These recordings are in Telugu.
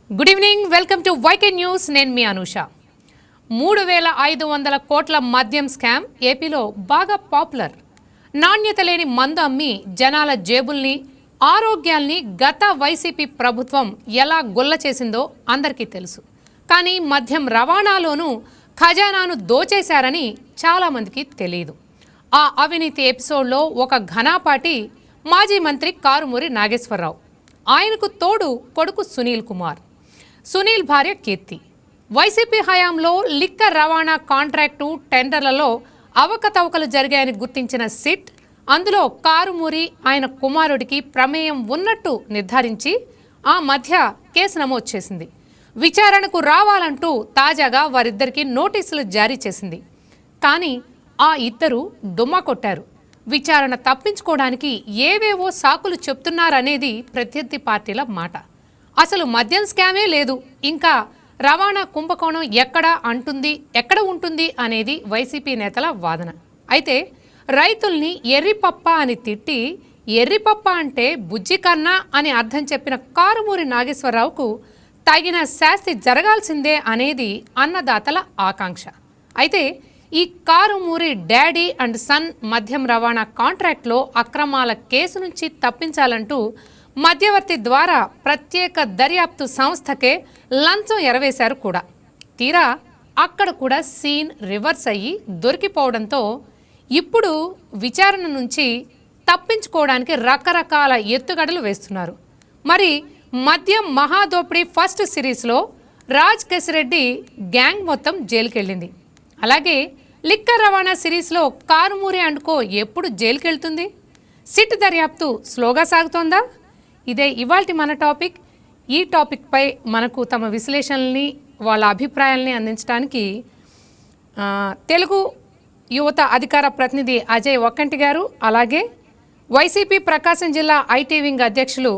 Good evening, welcome to YK news. నేను మీ అనూష. 3,500 కోట్ల మద్యం స్కామ్ ఏపీలో బాగా పాపులర్. నాణ్యత లేని మందు అమ్మి జనాల జేబుల్ని, ఆరోగ్యాల్ని గత వైసీపీ ప్రభుత్వం ఎలా గుల్ల చేసిందో అందరికీ తెలుసు. కానీ మద్యం రవాణాలోనూ ఖజానాను దోచేశారని చాలామందికి తెలియదు. ఆ అవినీతి ఎపిసోడ్లో ఒక ఘనాపాటి మాజీ మంత్రి కారుమూరి నాగేశ్వరరావు, ఆయనకు తోడు కొడుకు సునీల్ కుమార్, సునీల్ భార్య కీర్తి. వైసీపీ హయాంలో లిక్కర్ రవాణా కాంట్రాక్టు టెండర్లలో అవకతవకలు జరిగాయని గుర్తించిన సిట్ అందులో కారుమూరి ఆయన కుమారుడికి ప్రమేయం ఉన్నట్టు నిర్ధారించి ఆ మధ్య కేసు నమోదు చేసింది. విచారణకు రావాలంటూ తాజాగా వారిద్దరికీ నోటీసులు జారీ చేసింది. కానీ ఆ ఇద్దరు డుమ్మా కొట్టారు. విచారణ తప్పించుకోవడానికి ఏవేవో సాకులు చెప్తున్నారనేది ప్రత్యర్థి పార్టీల మాట. అసలు మద్యం స్కామే లేదు, ఇంకా రవాణా కుంభకోణం ఎక్కడ ఉంటుంది అనేది వైసీపీ నేతల వాదన. అయితే రైతుల్ని ఎర్రిపప్ప అని తిట్టి, ఎర్రిపప్ప అంటే బుజ్జి కన్నా అని అర్థం చెప్పిన కారుమూరి నాగేశ్వరరావుకు తగిన శాస్తి జరగాల్సిందే అనేది అన్నదాతల ఆకాంక్ష. అయితే ఈ కారుమూరి డాడీ అండ్ సన్ మద్యం రవాణా కాంట్రాక్ట్లో అక్రమాల కేసు నుంచి తప్పించాలంటూ మధ్యవర్తి ద్వారా ప్రత్యేక దర్యాప్తు సంస్థకే లంచం ఎరవేశారు కూడా. తీరా అక్కడ కూడా సీన్ రివర్స్ అయ్యి దొరికిపోవడంతో ఇప్పుడు విచారణ నుంచి తప్పించుకోవడానికి రకరకాల ఎత్తుగడలు వేస్తున్నారు. మరి మద్యం మహాదోపిడీ ఫస్ట్ సిరీస్లో రాజ్ కేశిరెడ్డి గ్యాంగ్ మొత్తం జైలుకెళ్ళింది. అలాగే లిక్కర్ రవాణా సిరీస్లో కారుమూరి అండ్కో ఎప్పుడు జైలుకెళ్తుంది? సిట్ దర్యాప్తు స్లోగా సాగుతోందా? ఇదే ఇవాల్టి మన టాపిక్. ఈ టాపిక్పై మనకు తమ విశ్లేషణల్ని, వాళ్ళ అభిప్రాయాల్ని అందించడానికి తెలుగు యువత అధికార ప్రతినిధి అజయ్ ఒక్కంటి గారు, అలాగే వైసీపీ ప్రకాశం జిల్లా ఐటీ వింగ్ అధ్యక్షులు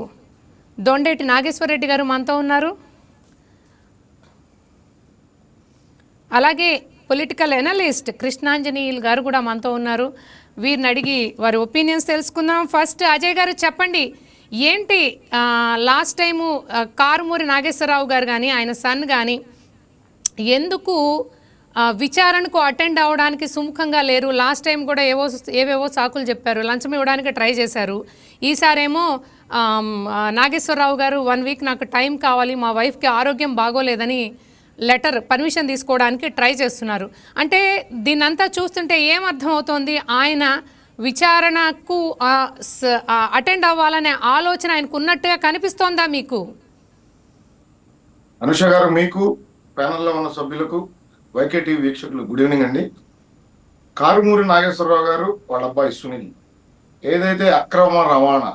దొండేటి నాగేశ్వరరెడ్డి గారు మనతో ఉన్నారు. అలాగే పొలిటికల్ ఎనలిస్ట్ కృష్ణాంజనేయులు గారు కూడా మనతో ఉన్నారు. వీరిని అడిగి వారి ఒపీనియన్స్ తెలుసుకుందాం. ఫస్ట్ అజయ్ గారు చెప్పండి, ఏంటి లాస్ట్ టైము కారుమూరి నాగేశ్వరరావు గారు కానీ ఆయన సన్ కానీ ఎందుకు విచారణకు అటెండ్ అవ్వడానికి సుముఖంగా లేరు? లాస్ట్ టైం కూడా ఏవేవో సాకులు చెప్పారు, లంచం ఇవ్వడానికి ట్రై చేశారు. ఈసారేమో నాగేశ్వరరావు గారు 1 వీక్ నాకు టైం కావాలి, మా వైఫ్కి ఆరోగ్యం బాగోలేదని పర్మిషన్ తీసుకోవడానికి ట్రై చేస్తున్నారు. అంటే దీన్నంతా చూస్తుంటే ఏమర్థం అవుతోంది? ఆయన విచారణకు అటెండ్ అవ్వాలనే ఆలోచన ఆయనకు ఉన్నట్టుగా కనిపిస్తోందా మీకు? అనుష గారు, మీకు ప్యానల్లో ఉన్న సభ్యులకు, వైకే టీవీ వీక్షకులు గుడ్ ఈవినింగ్ అండి. కారుమూరి నాగేశ్వరరావు గారు వాళ్ళ అబ్బాయి సునీల్ ఏదైతే అక్రమ రవాణా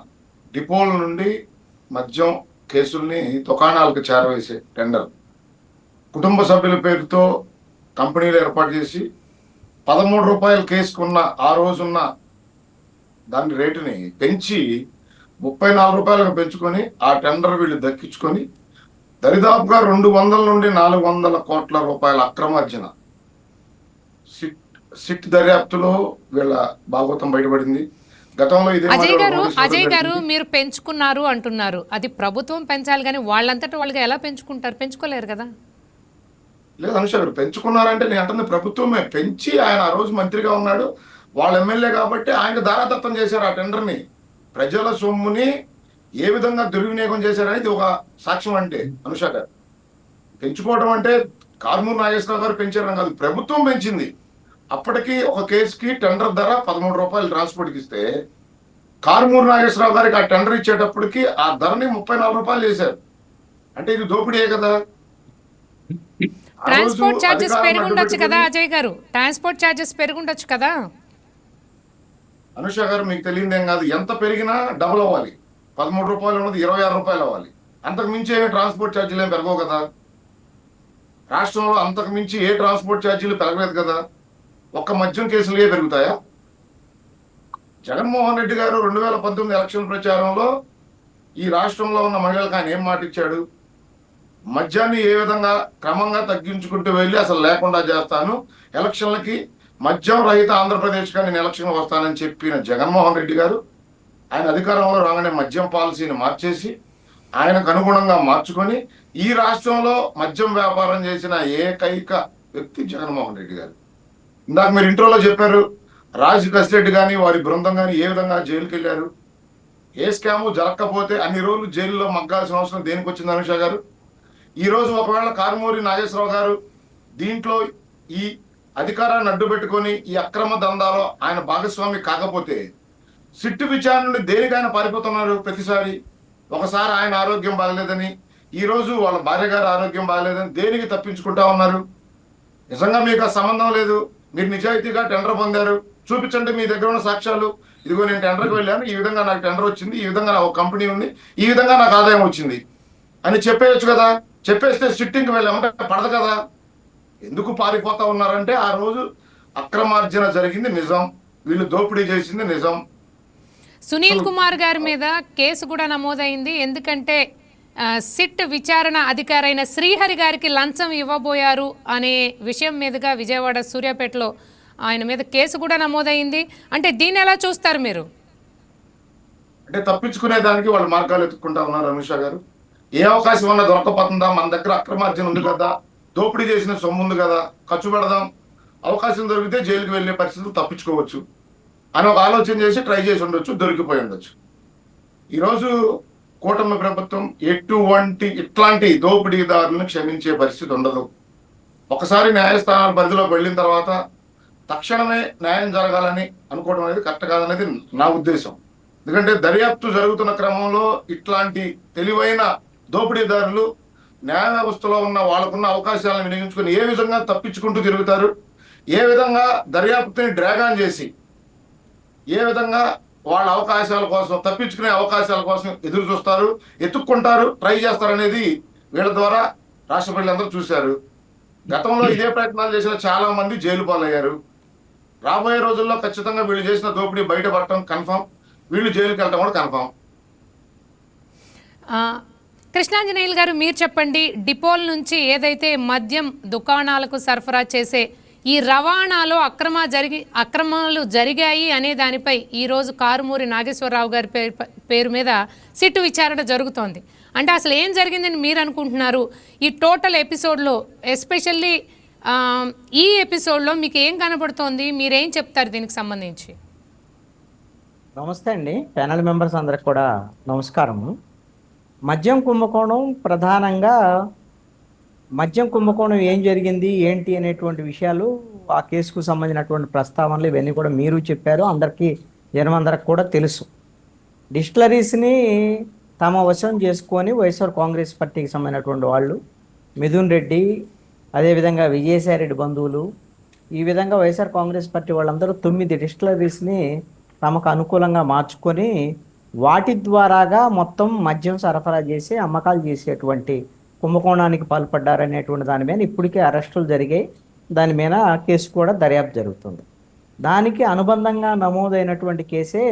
డిపోల నుండి మద్యం కేసుల్ని దుకాణాలకు చేరవేసే టెండర్ కుటుంబ సభ్యుల పేరుతో కంపెనీలు ఏర్పాటు చేసి 13 రూపాయల కేసుకున్న ఆ రోజున్న దాని రేటుని పెంచి 34 రూపాయలకు పెంచుకొని ఆ టెండర్ వీళ్ళు దక్కించుకొని దరిదాపుగా 200 నుండి 400 కోట్ల రూపాయల అక్రమార్జన సిట్ దర్యాప్తులో వీళ్ళ భాగవతం బయటపడింది. గతంలో ఇదే అజయ్ గారు మీరు పెంచుకున్నారు అంటున్నారు, అది ప్రభుత్వం పెంచాలి కానీ వాళ్ళంతటా వాళ్ళకి ఎలా పెంచుకుంటారు? పెంచుకోలేరు కదా. లేదు అనుష గారు, పెంచుకున్నారంటే నేను అంటుంది ప్రభుత్వమే పెంచి, ఆయన ఆ రోజు మంత్రిగా ఉన్నాడు, వాళ్ళ ఎమ్మెల్యే కాబట్టి ఆయన ధారాదత్తం చేశారు ఆ టెండర్ని. ప్రజల సొమ్ముని ఏ విధంగా దుర్వినియోగం చేశారనేది ఒక సాక్ష్యం. అంటే అనుష గారు, పెంచుకోవడం అంటే కారుమూరి నాగేశ్వరరావు గారు పెంచారని కాదు, ప్రభుత్వం పెంచింది. అప్పటికి ఒక కేసుకి టెండర్ ధర 13 రూపాయలు ట్రాన్స్పోర్ట్కి ఇస్తే కారుమూరి నాగేశ్వరరావు గారికి ఆ టెండర్ ఇచ్చేటప్పటికి ఆ ధరని 34 రూపాయలు చేశారు. అంటే ఇది దోపిడీయే కదా. ట్రాన్స్పోర్ట్ ఛార్జెస్ పెరుగుండొచ్చు కదా అజయ్ గారు, ట్రాన్స్పోర్ట్ ఛార్జెస్ పెరుగుండొచ్చు కదా. అనుష గారు, మీకు తెలియదేం కాదు, ఎంత పెరిగినా డబుల్ అవ్వాలి. 13 రూపాయలు ఉన్నది 26 రూపాయలు అవ్వాలి. అంతకు మించి ఏమి ట్రాన్స్పోర్ట్ ఛార్జీలు ఏమి పెరగవు కదా. రాష్ట్రంలో అంతకు మించి ఏ ట్రాన్స్పోర్ట్ ఛార్జీలు పెరగలేదు కదా. ఒక్క మద్యం కేసులే పెరుగుతాయా? జగన్మోహన్ రెడ్డి గారు 2019 ఎలక్షన్ ప్రచారంలో ఈ రాష్ట్రంలో ఉన్న మహిళలకు ఆయన ఏం మాట ఇచ్చాడు? మద్యాన్ని ఏ విధంగా క్రమంగా తగ్గించుకుంటూ వెళ్ళి అసలు లేకుండా చేస్తాను, ఎలక్షన్లకి మద్యం రహిత ఆంధ్రప్రదేశ్గా నేను ఎలక్షన్ వస్తానని చెప్పిన జగన్మోహన్ రెడ్డి గారు ఆయన అధికారంలో రాగానే మద్యం పాలసీని మార్చేసి ఆయనకు అనుగుణంగా మార్చుకొని ఈ రాష్ట్రంలో మద్యం వ్యాపారం చేసిన ఏకైక వ్యక్తి జగన్మోహన్ రెడ్డి గారు. ఇందాక మీరు ఇంట్రోలో చెప్పారు, రాజ్ కసిరెడ్డి కానీ వారి బృందం కానీ ఏ విధంగా జైలుకి వెళ్ళారు. ఏ స్కాము జరగకపోతే అన్ని రోజులు జైల్లో మగ్గాల్సిన అవసరం దేనికి వచ్చింది అనుష గారు? ఈ రోజు ఒకవేళ కారుమూరి నాగేశ్వరరావు గారు దీంట్లో ఈ అధికారాన్ని అడ్డు పెట్టుకొని ఈ అక్రమ దందాలో ఆయన భాగస్వామి కాకపోతే సిట్టు విచారణ నుండి దేనికి ఆయన పారిపోతున్నారు? ప్రతిసారి ఒకసారి ఆయన ఆరోగ్యం బాగలేదని, ఈ రోజు వాళ్ళ భార్య గారి ఆరోగ్యం బాగలేదని దేనికి తప్పించుకుంటా ఉన్నారు? నిజంగా మీకు ఆ సంబంధం లేదు, మీరు నిజాయితీగా టెండర్ పొందారు, చూపించండి మీ దగ్గర ఉన్న సాక్ష్యాలు. ఇదిగో నేను టెండర్కి వెళ్ళాను, ఈ విధంగా నాకు టెండర్ వచ్చింది, ఈ విధంగా నాకు కంపెనీ ఉంది, ఈ విధంగా నాకు ఆదాయం వచ్చింది అని చెప్పేయచ్చు కదా. చెప్పేస్తే సిట్టింగ్కి వెళ్ళామంటే పడదు కదా. ఎందుకు పారిపోతా ఉన్నారంటే ఆ రోజు అక్రమార్జన జరిగింది నిజం, వీళ్ళు దోపిడీ చేసింది నిజం. సునీల్ కుమార్ గారి మీద కేసు కూడా నమోదైంది. ఎందుకంటే సిట్ విచారణ అధికారైన శ్రీహరి గారికి లంచం ఇవ్వబోయారు అనే విషయం మీదుగా విజయవాడ సూర్యాపేటలో ఆయన మీద కేసు కూడా నమోదైంది. అంటే దీన్ని ఎలా చూస్తారు మీరు? అంటే తప్పించుకునే దానికి వాళ్ళు మార్గాలు ఎత్తుక్కుంటా ఉన్నారు అనుష గారు. ఏ అవకాశం ఉన్నా దొరకపోతుందా, మన దగ్గర అక్రమార్జన ఉంది కదా, దోపిడీ చేసిన సొమ్ము ఉంది కదా, ఖర్చు పెడదాం, అవకాశం దొరికితే జైలుకి వెళ్ళే పరిస్థితులు తప్పించుకోవచ్చు అని ఒక ఆలోచన చేసి ట్రై చేసి ఉండొచ్చు, దొరికిపోయి ఉండొచ్చు. ఈరోజు కూటమి ప్రభుత్వం ఇట్లాంటి దోపిడీదారులను క్షమించే పరిస్థితి ఉండదు. ఒకసారి న్యాయస్థానాల పరిధిలోకి వెళ్ళిన తర్వాత తక్షణమే న్యాయం జరగాలని అనుకోవడం అనేది కరెక్ట్ కాదనేది నా ఉద్దేశం. ఎందుకంటే దర్యాప్తు జరుగుతున్న క్రమంలో ఇట్లాంటి తెలివైన దోపిడీదారులు న్యాయ వ్యవస్థలో ఉన్న వాళ్ళకున్న అవకాశాలను వినియోగించుకొని ఏ విధంగా తప్పించుకుంటూ తిరుగుతారు, ఏ విధంగా దర్యాప్తుని డ్రాగాన్ చేసి ఏ విధంగా వాళ్ళ అవకాశాల కోసం, తప్పించుకునే అవకాశాల కోసం ఎదురు చూస్తారు, ఎత్తుక్కుంటారు, ట్రై చేస్తారు అనేది వీళ్ళ ద్వారా రాష్ట్ర ప్రజలందరూ చూశారు. గతంలో ఇదే ప్రయత్నాలు చేసిన చాలా మంది జైలు పాలయ్యారు. రాబోయే రోజుల్లో ఖచ్చితంగా వీళ్ళు చేసిన దోపిడీ బయటపడటం కన్ఫర్మ్, వీళ్ళు జైలుకి వెళ్ళటం కూడా కన్ఫర్మ్. కృష్ణాంజనేయులు గారు, మీరు చెప్పండి, డిపోల నుంచి ఏదైతే మద్యం దుకాణాలకు సరఫరా చేసే ఈ రవాణాలో అక్రమాలు జరిగాయి అనే దానిపై ఈరోజు కారుమూరి నాగేశ్వరరావు గారి పేరు మీద సిట్టు విచారణ జరుగుతోంది. అంటే అసలు ఏం జరిగిందని మీరు అనుకుంటున్నారు? ఈ టోటల్ ఎపిసోడ్లో, ఎస్పెషల్లీ ఈ ఎపిసోడ్లో మీకు ఏం కనబడుతోంది? మీరేం చెప్తారు దీనికి సంబంధించి? నమస్తే అండి, ప్యానల్ మెంబర్స్ అందరికి కూడా నమస్కారము. మద్యం కుంభకోణం ప్రధానంగా మద్యం కుంభకోణం ఏం జరిగింది ఏంటి అనేటువంటి విషయాలు, ఆ కేసుకు సంబంధించినటువంటి ప్రస్తావనలు ఇవన్నీ కూడా మీరు చెప్పారు, అందరికీ జనమందరికి కూడా తెలుసు. డిస్టిలరీస్ని తమ వశం చేసుకొని వైఎస్ఆర్ కాంగ్రెస్ పార్టీకి సంబంధించినటువంటి వాళ్ళు, మిథున్ రెడ్డి, అదేవిధంగా విజయసాయిరెడ్డి బంధువులు, ఈ విధంగా వైఎస్ఆర్ కాంగ్రెస్ పార్టీ వాళ్ళందరూ 9 డిస్టిలరీస్ని తమకు అనుకూలంగా మార్చుకొని వాటి ద్వారాగా మొత్తం మద్యం సరఫరా చేసి అమ్మకాలు చేసేటువంటి కుంభకోణానికి పాల్పడ్డారనేటువంటి దాని మీద ఇప్పటికే అరెస్టులు జరిగాయి. దాని మీద కేసు కూడా దర్యాప్తు జరుగుతుంది. దానికి అనుబంధంగా నమోదైనటువంటి కేసే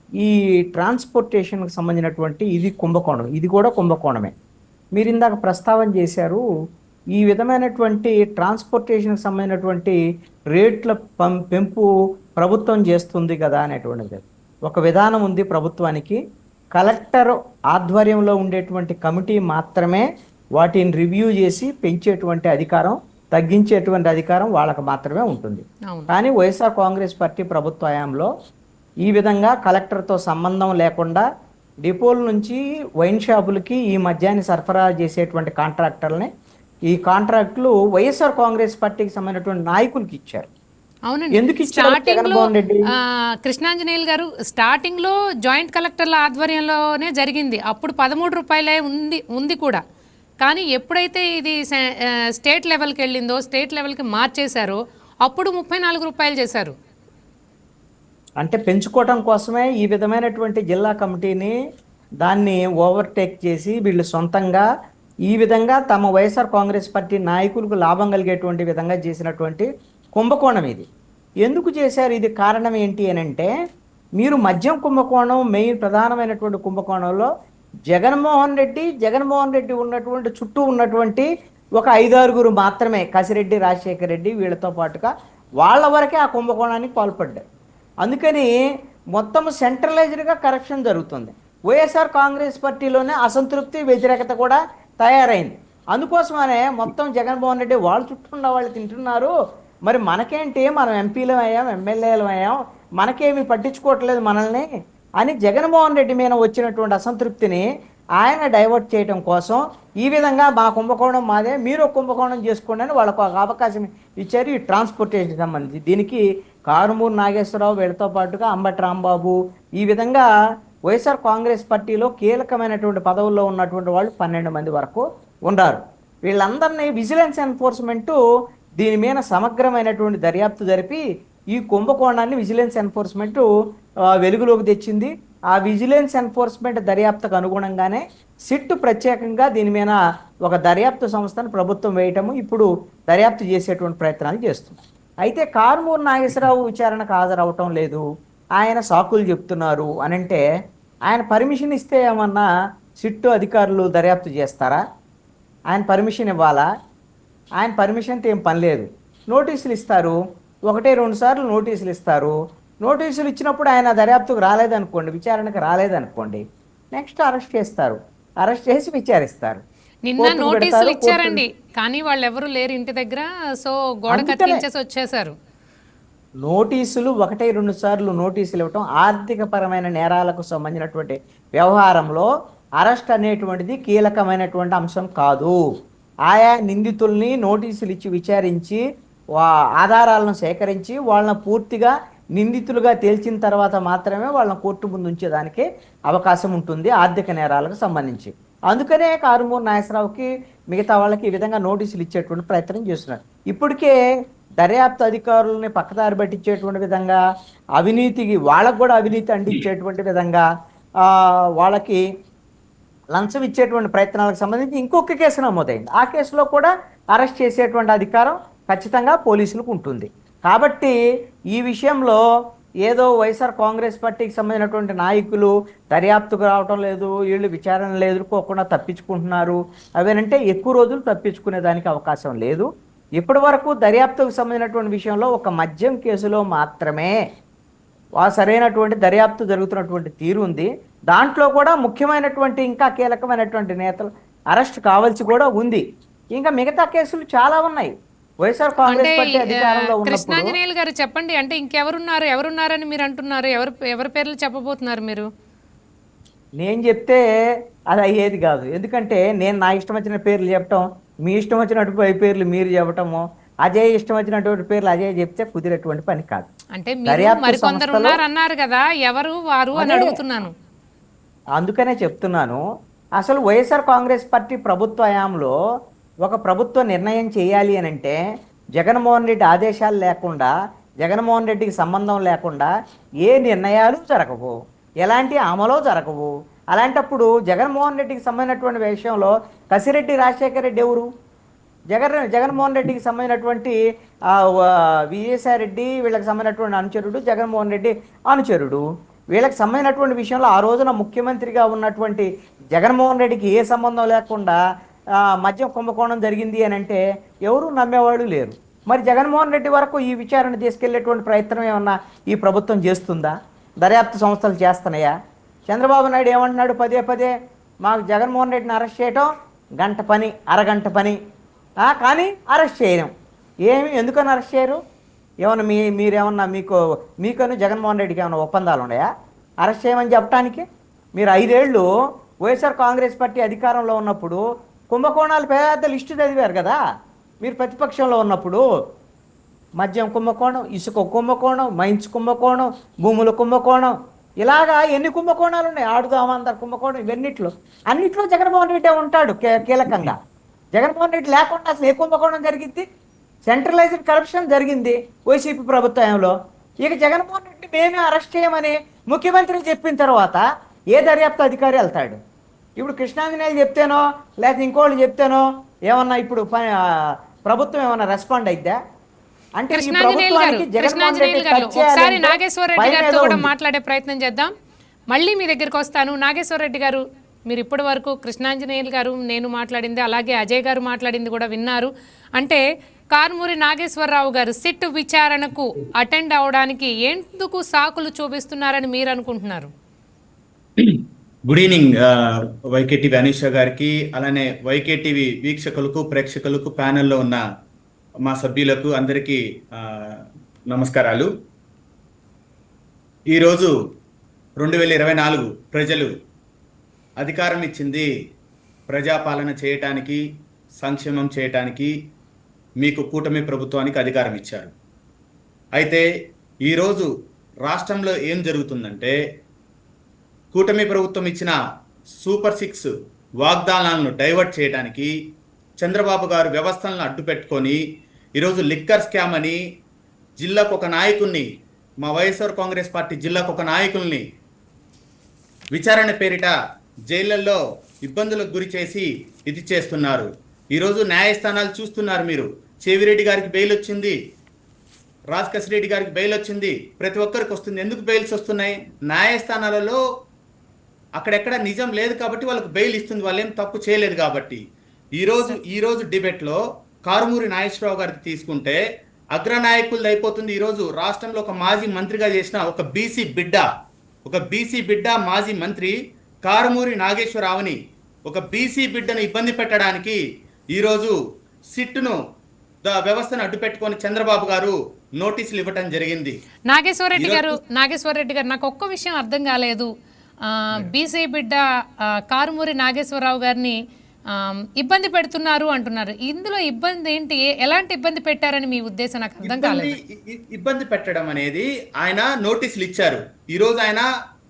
ఈ ట్రాన్స్పోర్టేషన్కి సంబంధించినటువంటి ఇది కుంభకోణం, ఇది కూడా కుంభకోణమే. మీరు ఇందాక ప్రస్తావన చేశారు, ఈ విధమైనటువంటి ట్రాన్స్పోర్టేషన్కి సంబంధించినటువంటి రేట్ల పెంపు ప్రభుత్వం చేస్తుంది కదా అనేటువంటిది. ఒక విధానం ఉంది ప్రభుత్వానికి, కలెక్టర్ ఆధ్వర్యంలో ఉండేటువంటి కమిటీ మాత్రమే వాటిని రివ్యూ చేసి పెంచేటువంటి అధికారం, తగ్గించేటువంటి అధికారం వాళ్ళకు మాత్రమే ఉంటుంది. కానీ వైఎస్ఆర్ కాంగ్రెస్ పార్టీ ప్రభుత్వ హయాంలో ఈ విధంగా కలెక్టర్తో సంబంధం లేకుండా డిపోల నుంచి వైన్ షాపులకి ఈ మద్యాన్ని సరఫరా చేసేటువంటి కాంట్రాక్టర్లని, ఈ కాంట్రాక్టులు వైఎస్ఆర్ కాంగ్రెస్ పార్టీకి సంబంధించినటువంటి నాయకులకి ఇచ్చారు. అవునండి, స్టార్టింగ్లో కృష్ణాంజనేయులు గారు, స్టార్టింగ్లో జాయింట్ కలెక్టర్ల ఆధ్వర్యంలోనే జరిగింది. అప్పుడు 13 రూపాయలే ఉంది కూడా. కానీ ఎప్పుడైతే ఇది స్టేట్ లెవెల్కి వెళ్ళిందో, స్టేట్ లెవెల్కి మార్చేశారో, అప్పుడు 34 రూపాయలు చేశారు. అంటే పెంచుకోవటం కోసమే ఈ విధమైనటువంటి జిల్లా కమిటీని దాన్ని ఓవర్టేక్ చేసి వీళ్ళు సొంతంగా ఈ విధంగా తమ వైఎస్ఆర్ కాంగ్రెస్ పార్టీ నాయకులకు లాభం కలిగేటువంటి విధంగా చేసినటువంటి కుంభకోణం ఇది. ఎందుకు చేశారు? ఇది కారణం ఏంటి అని అంటే, మీరు మద్యం కుంభకోణం మెయిన్ ప్రధానమైనటువంటి కుంభకోణంలో జగన్మోహన్ రెడ్డి ఉన్నటువంటి చుట్టూ ఉన్నటువంటి ఒక 5-6 మాత్రమే, కసిరెడ్డి, రాజశేఖర రెడ్డి, వీళ్ళతో పాటుగా వాళ్ళ వరకే ఆ కుంభకోణానికి పాల్పడ్డారు. అందుకని మొత్తం సెంట్రలైజ్డ్గా కరప్షన్ జరుగుతుంది. వైఎస్ఆర్ కాంగ్రెస్ పార్టీలోనే అసంతృప్తి వ్యతిరేకత కూడా తయారైంది. అందుకోసమనే మొత్తం జగన్మోహన్ రెడ్డి వాళ్ళ చుట్టూ ఉన్న వాళ్ళు తింటున్నారు, మరి మనకేంటి, మనం ఎంపీలు అయ్యాం, ఎమ్మెల్యేలు అయ్యాం, మనకేమి పట్టించుకోవట్లేదు మనల్ని అని జగన్మోహన్ రెడ్డి మీద వచ్చినటువంటి అసంతృప్తిని ఆయన డైవర్ట్ చేయడం కోసం ఈ విధంగా మా కుంభకోణం మాదే, మీరు ఒక కుంభకోణం చేసుకోండి అని వాళ్ళకు ఒక అవకాశం ఇచ్చారు. ఈ ట్రాన్స్పోర్టేషన్ సంబంధించి దీనికి కారుమూరి నాగేశ్వరరావు, వీళ్ళతో పాటుగా అంబటి రాంబాబు, ఈ విధంగా వైఎస్ఆర్ కాంగ్రెస్ పార్టీలో కీలకమైనటువంటి పదవుల్లో ఉన్నటువంటి వాళ్ళు 12 మంది వరకు ఉన్నారు. వీళ్ళందరినీ విజిలెన్స్ ఎన్ఫోర్స్మెంటు దీని మీద సమగ్రమైనటువంటి దర్యాప్తు జరిపి ఈ కుంభకోణాన్ని విజిలెన్స్ ఎన్ఫోర్స్మెంట్ వెలుగులోకి తెచ్చింది. ఆ విజిలెన్స్ ఎన్ఫోర్స్మెంట్ దర్యాప్తుకు అనుగుణంగానే సిట్ ప్రత్యేకంగా దీని మీద ఒక దర్యాప్తు సంస్థను ప్రభుత్వం వేయటము, ఇప్పుడు దర్యాప్తు చేసేటువంటి ప్రయత్నాలు చేస్తుంది. అయితే కారుమూరి నాగేశ్వరరావు విచారణకు హాజరవటం లేదు, ఆయన సాకులు చెప్తున్నారు అని అంటే, ఆయన పర్మిషన్ ఇస్తే ఏమన్నా సిట్టు అధికారులు దర్యాప్తు చేస్తారా? ఆయన పర్మిషన్ ఇవ్వాలా? ఆయన పర్మిషన్తో ఏం పని లేదు. నోటీసులు ఇస్తారు, 1-2 సార్లు నోటీసులు ఇస్తారు. నోటీసులు ఇచ్చినప్పుడు ఆయన దర్యాప్తుకు రాలేదనుకోండి, విచారణకు రాలేదనుకోండి, నెక్స్ట్ అరెస్ట్ చేస్తారు, అరెస్ట్ చేసి విచారిస్తారు. నిన్న నోటీసులు ఇచ్చారండి, కానీ వాళ్ళు ఎవరు లేరు ఇంటి దగ్గర, సో గోడ కత్తించేసి వచ్చేసారు. నోటీసులు 1-2 సార్లు నోటీసులు ఇవ్వటం ఆర్థిక పరమైన నేరాలకు సంబంధించినటువంటి వ్యవహారంలో అరెస్ట్ అనేటువంటిది కీలకమైనటువంటి అంశం కాదు. ఆయా నిందితుల్ని నోటీసులు ఇచ్చి విచారించి ఆధారాలను సేకరించి వాళ్ళని పూర్తిగా నిందితులుగా తేల్చిన తర్వాత మాత్రమే వాళ్ళని కోర్టు ముందు ఉంచేదానికి అవకాశం ఉంటుంది ఆర్థిక నేరాలకు సంబంధించి. అందుకనే కారుమూరి నాగేశ్వరరావుకి మిగతా వాళ్ళకి ఈ విధంగా నోటీసులు ఇచ్చేటువంటి ప్రయత్నం చేస్తున్నారు. ఇప్పటికే దర్యాప్తు అధికారులని పక్కదారి పట్టించేటువంటి విధంగా, అవినీతికి వాళ్ళకు కూడా అవినీతి అందించేటువంటి విధంగా, వాళ్ళకి లంచం ఇచ్చేటువంటి ప్రయత్నాలకు సంబంధించి ఇంకొక కేసు నమోదైంది. ఆ కేసులో కూడా అరెస్ట్ చేసేటువంటి అధికారం ఖచ్చితంగా పోలీసులకు ఉంటుంది. కాబట్టి ఈ విషయంలో ఏదో వైఎస్ఆర్ కాంగ్రెస్ పార్టీకి సంబంధించినటువంటి నాయకులు దర్యాప్తుకు రావటం లేదు, వీళ్ళు విచారణలు ఎదుర్కోకుండా తప్పించుకుంటున్నారు అవేనంటే ఎక్కువ రోజులు తప్పించుకునే దానికి అవకాశం లేదు. ఇప్పటి వరకు దర్యాప్తుకు సంబంధించినటువంటి విషయంలో ఒక మద్యం కేసులో మాత్రమే సరైనటువంటి దర్యాప్తు జరుగుతున్నటువంటి తీరు ఉంది. దాంట్లో కూడా ముఖ్యమైనటువంటి ఇంకా కీలకమైనటువంటి నేతలు అరెస్ట్ కావాల్సి కూడా ఉంది. ఇంకా మిగతా కేసులు చాలా ఉన్నాయి. వైఎస్ఆర్ కాంగ్రెస్ పార్టీ అధికారంలో ఉన్నప్పుడు కృష్ణాంజనేయులు గారు చెప్పండి, అంటే ఎవరున్నారని మీరు అంటున్నారు, ఎవరి పేర్లు చెప్పబోతున్నారు మీరు? నేను చెప్తే అది అయ్యేది కాదు. ఎందుకంటే నేను నా ఇష్టం వచ్చిన పేర్లు చెప్పటం, మీ ఇష్టం వచ్చినటువంటి పేర్లు మీరు చెప్పటము, అజయ్ ఇష్టం వచ్చినటువంటి పేర్లు అజయ్ చెప్తే కుదిరేటువంటి పని కాదు. అంటే మరికొందరు ఉన్నారు అన్నారు కదా, ఎవరు వారు అని అడుగుతున్నాను. అందుకనే చెప్తున్నాను, అసలు వైఎస్ఆర్ కాంగ్రెస్ పార్టీ ప్రభుత్వ హయాంలో ఒక ప్రభుత్వ నిర్ణయం చేయాలి అని అంటే జగన్మోహన్ రెడ్డి ఆదేశాలు లేకుండా, జగన్మోహన్ రెడ్డికి సంబంధం లేకుండా ఏ నిర్ణయాలు జరగవు, ఎలాంటి అమలు జరగవు. అలాంటప్పుడు జగన్మోహన్ రెడ్డికి సంబంధించినటువంటి విషయంలో కసిరెడ్డి రాజశేఖర రెడ్డి ఎవరు? జగన్మోహన్ రెడ్డికి సంబంధించినటువంటి విజయసాయి రెడ్డి వీళ్ళకి సంబంధించినటువంటి అనుచరుడు, జగన్మోహన్ రెడ్డి అనుచరుడు. వీళ్ళకి సంబంధించినటువంటి విషయంలో ఆ రోజున ముఖ్యమంత్రిగా ఉన్నటువంటి జగన్మోహన్ రెడ్డికి ఏ సంబంధం లేకుండా మద్యం కుంభకోణం జరిగింది అని అంటే ఎవరు నమ్మేవాళ్ళు లేరు. మరి జగన్మోహన్ రెడ్డి వరకు ఈ విచారణ తీసుకెళ్లేటువంటి ప్రయత్నం ఏమన్నా ఈ ప్రభుత్వం చేస్తుందా? దర్యాప్తు సంస్థలు చేస్తున్నాయా? చంద్రబాబు నాయుడు ఏమంటున్నాడు పదే, మాకు జగన్మోహన్ రెడ్డిని అరెస్ట్ చేయటం గంట పని, అరగంట పని, కానీ అరెస్ట్ చేయడం. ఎందుకని అరెస్ట్ చేయరు? ఏమన్నా మీరేమన్నా మీకను జగన్మోహన్ రెడ్డికి ఏమైనా ఒప్పందాలు ఉన్నాయా అరెస్ట్ చేయమని చెప్పడానికి? మీరు 5 ఏళ్ళు వైఎస్ఆర్ కాంగ్రెస్ పార్టీ అధికారంలో ఉన్నప్పుడు కుంభకోణాలు పెద్ద లిస్టు చదివారు కదా. మీరు ప్రతిపక్షంలో ఉన్నప్పుడు మద్యం కుంభకోణం, ఇసుక కుంభకోణం, మైన్స్ కుంభకోణం, భూముల కుంభకోణం, ఇలాగా ఎన్ని కుంభకోణాలు ఉన్నాయి, ఆడుదామందరు కుంభకోణం, అన్నిట్లో జగన్మోహన్ రెడ్డి ఉంటాడు కీలకంగా. జగన్మోహన్ రెడ్డి లేకుండా అసలు ఏ కుంభకోణం జరిగింది? సెంట్రలైజ్డ్ కరప్షన్ జరిగింది వైసీపీ ప్రభుత్వంలో. ఇక జగన్మోహన్ రెడ్డి మేమే అరెస్ట్ చేయమని ముఖ్యమంత్రి చెప్పిన తర్వాత ఏ దర్యాప్తు అధికారి వెళ్తాడు? ఇప్పుడు కృష్ణాంజనేయులు చెప్తేనో లేకపోతే ఇంకోళ్ళు చెప్తేనో ఏమన్నా ఇప్పుడు ప్రభుత్వం ఏమన్నా రెస్పాండ్ అయిద్దా? అంటే ఒకసారి నాగేశ్వర రెడ్డి గారితో కూడా మాట్లాడే ప్రయత్నం చేద్దాం. మళ్ళీ మీ దగ్గరికి వస్తాను. నాగేశ్వర రెడ్డి గారు, మీరు ఇప్పటి వరకు కృష్ణాంజనేయులు గారు నేను మాట్లాడింది, అలాగే అజయ్ గారు మాట్లాడింది కూడా విన్నారు. అంటే కారుమూరి నాగేశ్వరరావు గారు సిట్ విచారణకు అటెండ్ అవడానికి ఎందుకు సాకులు చూపిస్తున్నారని మీరు అనుకుంటున్నారు? గుడ్ ఈవినింగ్ వైకేటీవీ అనీషా గారికి, అలానే వైకేటీవీ వీక్షకులకు, ప్రేక్షకులకు, ప్యానెల్లో ఉన్న మా సభ్యులకు అందరికీ నమస్కారాలు. ఈరోజు 2024 ప్రజలు అధికారం ఇచ్చింది ప్రజాపాలన చేయటానికి, సంక్షేమం చేయటానికి. మీకు కూటమి ప్రభుత్వానికి అధికారం ఇచ్చారు. అయితే ఈరోజు రాష్ట్రంలో ఏం జరుగుతుందంటే, కూటమి ప్రభుత్వం ఇచ్చిన సూపర్ 6 వాగ్దానాలను డైవర్ట్ చేయడానికి చంద్రబాబు గారు వ్యవస్థలను అడ్డుపెట్టుకొని ఈరోజు లిక్కర్ స్కామ్ అని జిల్లాకు ఒక నాయకుల్ని, మా వైఎస్ఆర్ కాంగ్రెస్ పార్టీ జిల్లాకు ఒక నాయకుల్ని విచారణ పేరిట జైళ్ళల్లో ఇబ్బందులకు గురి చేసి ఇది చేస్తున్నారు. ఈరోజు న్యాయస్థానాలు చూస్తున్నారు మీరు. చెవిరెడ్డి గారికి బెయిల్ వచ్చింది, రాజకేశ్ రెడ్డి గారికి బెయిల్ వచ్చింది, ప్రతి ఒక్కరికి వస్తుంది. ఎందుకు బెయిల్స్ వస్తున్నాయి? న్యాయస్థానాలలో అక్కడెక్కడ నిజం లేదు కాబట్టి వాళ్ళకు బెయిల్ ఇస్తుంది, వాళ్ళు ఏం తప్పు చేయలేదు కాబట్టి. ఈరోజు డిబేట్లో కారుమూరి నాగేశ్వరరావు గారికి తీసుకుంటే అగ్రనాయకులది అయిపోతుంది. ఈరోజు రాష్ట్రంలో ఒక మాజీ మంత్రిగా చేసిన ఒక బీసీ బిడ్డ మాజీ మంత్రి కారుమూరి నాగేశ్వరరావుని, ఒక బీసీ బిడ్డను ఇబ్బంది పెట్టడానికి ఈరోజు సిట్టును వ్యవస్థను అడ్డుపెట్టుకొని చంద్రబాబు గారు నోటీసులు ఇవ్వటం జరిగింది. నాగేశ్వర రెడ్డి గారు నాకు ఒక్క విషయం అర్థం కాలేదు. బీసీ బిడ్డ కారుమూరి నాగేశ్వరరావు గారిని ఇబ్బంది పెడుతున్నారు అంటున్నారు. ఇందులో ఇబ్బంది ఏంటి? ఎలాంటి ఇబ్బంది పెట్టారని మీ ఉద్దేశం నాకు అర్థం కాలేదు. ఇబ్బంది పెట్టడం అనేది, ఆయన నోటీసులు ఇచ్చారు. ఈరోజు ఆయన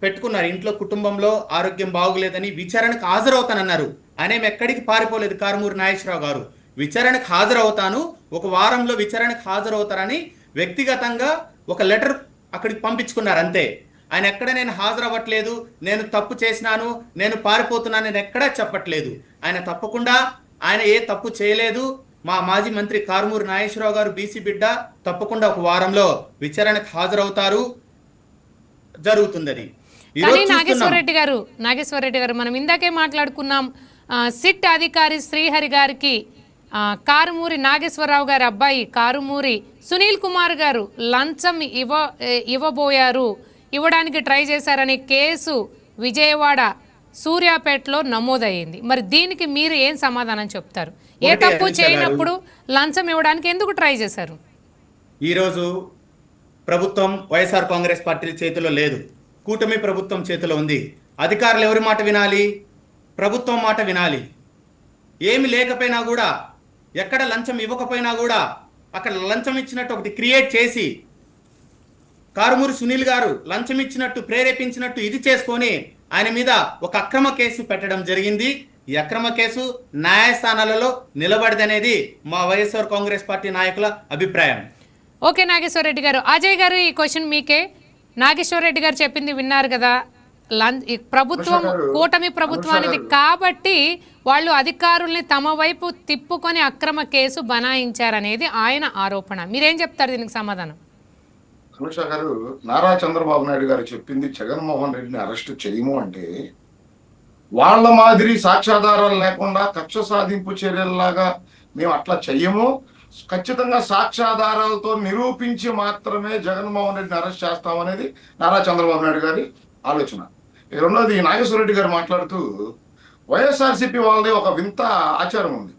పెట్టుకున్నారు, ఇంట్లో కుటుంబంలో ఆరోగ్యం బాగులేదని విచారణకు హాజరవుతానన్నారు. ఆయన ఎక్కడికి పారిపోలేదు. కారుమూరి నాగేశ్వరరావు గారు విచారణకు హాజరవుతాను, ఒక వారంలో విచారణకు హాజరవుతారని వ్యక్తిగతంగా ఒక లెటర్ అక్కడికి పంపించుకున్నారు అంతే. ఆయన ఎక్కడ నేను హాజరవ్వట్లేదు, నేను తప్పు చేసినాను, నేను పారిపోతున్నాను నేను ఎక్కడా చెప్పట్లేదు. ఆయన తప్పకుండా ఆయన ఏ తప్పు చేయలేదు. మా మాజీ మంత్రి కారుమూరి నాగేశ్వరరావు గారు బీసీ బిడ్డ తప్పకుండా ఒక వారంలో విచారణకు హాజరవుతారు, జరుగుతుంది. కానీ నాగేశ్వర రెడ్డి గారు మనం ఇందాకే మాట్లాడుకున్నాం, సిట్ అధికారి శ్రీహరి గారికి కారుమూరి నాగేశ్వరరావు గారి అబ్బాయి కారుమూరి సునీల్ కుమార్ గారు లంచం ఇవ్వడానికి ట్రై చేశారనే కేసు విజయవాడ సూర్యాపేటలో నమోదయ్యింది. మరి దీనికి మీరు ఏం సమాధానం చెప్తారు? ఏ తప్పు చేయనప్పుడు లంచం ఇవ్వడానికి ఎందుకు ట్రై చేశారు? ఈరోజు ప్రభుత్వం వైఎస్ఆర్ కాంగ్రెస్ పార్టీ చేతిలో లేదు, కూటమి ప్రభుత్వం చేతిలో ఉంది. అధికారులు ఎవరి మాట వినాలి? ప్రభుత్వం మాట వినాలి. ఏమి లేకపోయినా కూడా, ఎక్కడ లంచం ఇవ్వకపోయినా కూడా అక్కడ లంచం ఇచ్చినట్టు ఒకటి క్రియేట్ చేసి కారుమూరి సునీల్ గారు లంచం ఇచ్చినట్టు ప్రేరేపించినట్టు ఇది చేసుకొని ఆయన మీద ఒక అక్రమ కేసు పెట్టడం జరిగింది. ఈ అక్రమ కేసు న్యాయస్థానాలలో నిలబడదనేది మా వైఎస్ఆర్ కాంగ్రెస్ పార్టీ నాయకుల అభిప్రాయం. ఓకే నాగేశ్వర రెడ్డి గారు. అజయ్ గారు, ఈ క్వశ్చన్ మీకే. నాగేశ్వర రెడ్డి గారు చెప్పింది విన్నారు కదా, ప్రభుత్వం కూటమి ప్రభుత్వానికి కాబట్టి వాళ్ళు అధికారుల్ని తమ వైపు తిప్పుకొని అక్రమ కేసు బనాయించారనేది ఆయన ఆరోపణ. మీరేం చెప్తారు దీనికి సమాధానం? అనుష గారు, నారా చంద్రబాబు నాయుడు గారు చెప్పింది జగన్మోహన్ రెడ్డిని అరెస్ట్ చేయము అంటే, వాళ్ళ మాదిరి సాక్ష్యాధారాలు లేకుండా కక్ష సాధింపు చర్యల్లాగా మేము అట్లా చెయ్యము, ఖచ్చితంగా సాక్ష్యాధారాలతో నిరూపించి మాత్రమే జగన్మోహన్ రెడ్డిని అరెస్ట్ చేస్తామనేది నారా చంద్రబాబు నాయుడు గారి ఆలోచన. రెండోది, నాగేశ్వర రెడ్డి గారు మాట్లాడుతూ వైఎస్ఆర్సీపీ వాళ్ళది ఒక వింత ఆచారం ఉంది.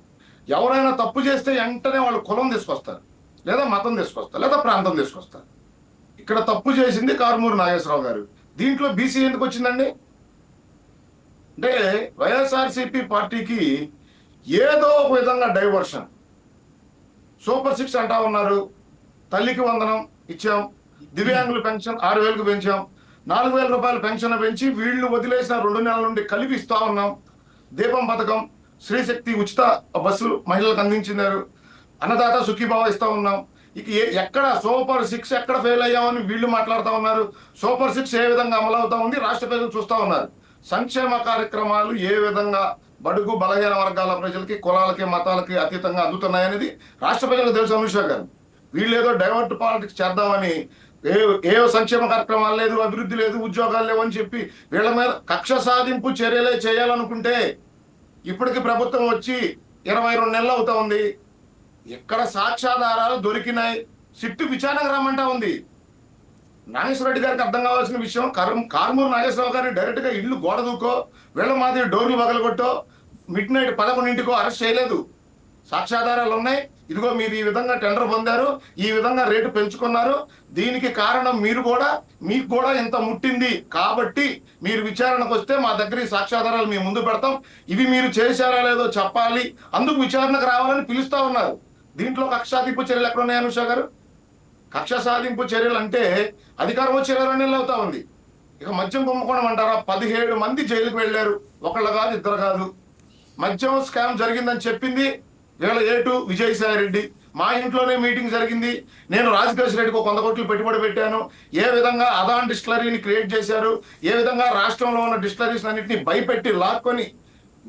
ఎవరైనా తప్పు చేస్తే వెంటనే వాళ్ళు కులం తీసుకొస్తారు, లేదా మతం తీసుకొస్తారు, లేదా ప్రాంతం తీసుకొస్తారు. ఇక్కడ తప్పు చేసింది కారుమూరి నాగేశ్వరరావు గారు. దీంట్లో బీసీ ఎందుకు వచ్చిందండి? అంటే వైఎస్ఆర్సీపీ పార్టీకి ఏదో ఒక విధంగా డైవర్షన్. సూపర్ 6 అంటా ఉన్నారు, తల్లికి వందనం ఇచ్చాం, దివ్యాంగుల పెన్షన్ 6,000కు పెంచాం, 4,000 రూపాయల పెన్షన్ పెంచి వీళ్ళు వదిలేసిన 2 నెలల నుండి కలిపి ఇస్తా ఉన్నాం. దీపం పథకం, శ్రీశక్తి ఉచిత బస్సులు మహిళలకు అందించినారు, అన్నదాత సుఖీభావ ఇస్తా ఉన్నాం. ఇక ఎక్కడ సూపర్ 6 ఎక్కడ ఫెయిల్ అయ్యామని వీళ్ళు మాట్లాడుతూ ఉన్నారు. సూపర్ 6 ఏ విధంగా అమలు అవుతా ఉంది రాష్ట్ర ప్రజలు చూస్తూ ఉన్నారు. సంక్షేమ కార్యక్రమాలు ఏ విధంగా బడుగు బలహీన వర్గాల ప్రజలకి, కులాలకి, మతాలకి అతీతంగా అందుతున్నాయనేది రాష్ట్ర ప్రజలకు తెలుసు. అనుష గారు, వీళ్ళు ఏదో డైవర్ట్ పాలిటిక్స్ చేద్దామని ఏ సంక్షేమ కార్యక్రమాలు లేదు, అభివృద్ధి లేదు, ఉద్యోగాలు లేవు అని చెప్పి వీళ్ళ మీద కక్ష సాధింపు చర్యలే చేయాలనుకుంటే ఇప్పటికి ప్రభుత్వం వచ్చి 22 నెలలు అవుతా ఉంది. ఎక్కడ సాక్ష్యాధారాలు దొరికినాయి? సిట్టు విచారణకు రమ్మంటా ఉంది. నాగేశ్వర రెడ్డి గారికి అర్థం కావాల్సిన విషయం, కారుమూరు నాగేశ్వరరావు గారిని డైరెక్ట్ గా ఇల్లు గోడ దూకో, వీళ్ళ మాదిరి డోర్లు పగలగొట్టో, మిడ్ నైట్ 11 అరెస్ట్ చేయలేదు. సాక్ష్యాధారాలు ఉన్నాయి. ఇదిగో మీరు ఈ విధంగా టెండర్ పొందారు, ఈ విధంగా రేటు పెంచుకున్నారు, దీనికి కారణం మీకు కూడా ఇంత ముట్టింది కాబట్టి మీరు విచారణకు వస్తే మా దగ్గర ఈ సాక్ష్యాధారాలు మీ ముందు పెడతాం, ఇవి మీరు చేశారా లేదో చెప్పాలి, అందుకు విచారణకు రావాలని పిలుస్తా ఉన్నారు. దీంట్లో కక్ష సాధింపు చర్యలు ఎక్కడ ఉన్నాయి అనుష గారు? కక్ష సాధింపు చర్యలు అంటే అధికారం వచ్చి 22 నెలలు అవుతా ఉంది. ఇక మద్యం కుంభకోణం అంటారా? 17 మంది జైలుకు వెళ్ళారు, ఒకళ్ళు కాదు, ఇద్దరు కాదు. మద్యం స్కామ్ జరిగిందని చెప్పింది వీళ్ళ ఏటు విజయసాయి రెడ్డి. మా ఇంట్లోనే మీటింగ్ జరిగింది, నేను రాజకేష్ రెడ్డికి 100 కోట్లు పెట్టుబడి పెట్టాను, ఏ విధంగా అదాన్ డిస్టిలరీని క్రియేట్ చేశారు, ఏ విధంగా రాష్ట్రంలో ఉన్న డిస్టిలరీస్ అన్నింటినీ భయపెట్టి లాక్కొని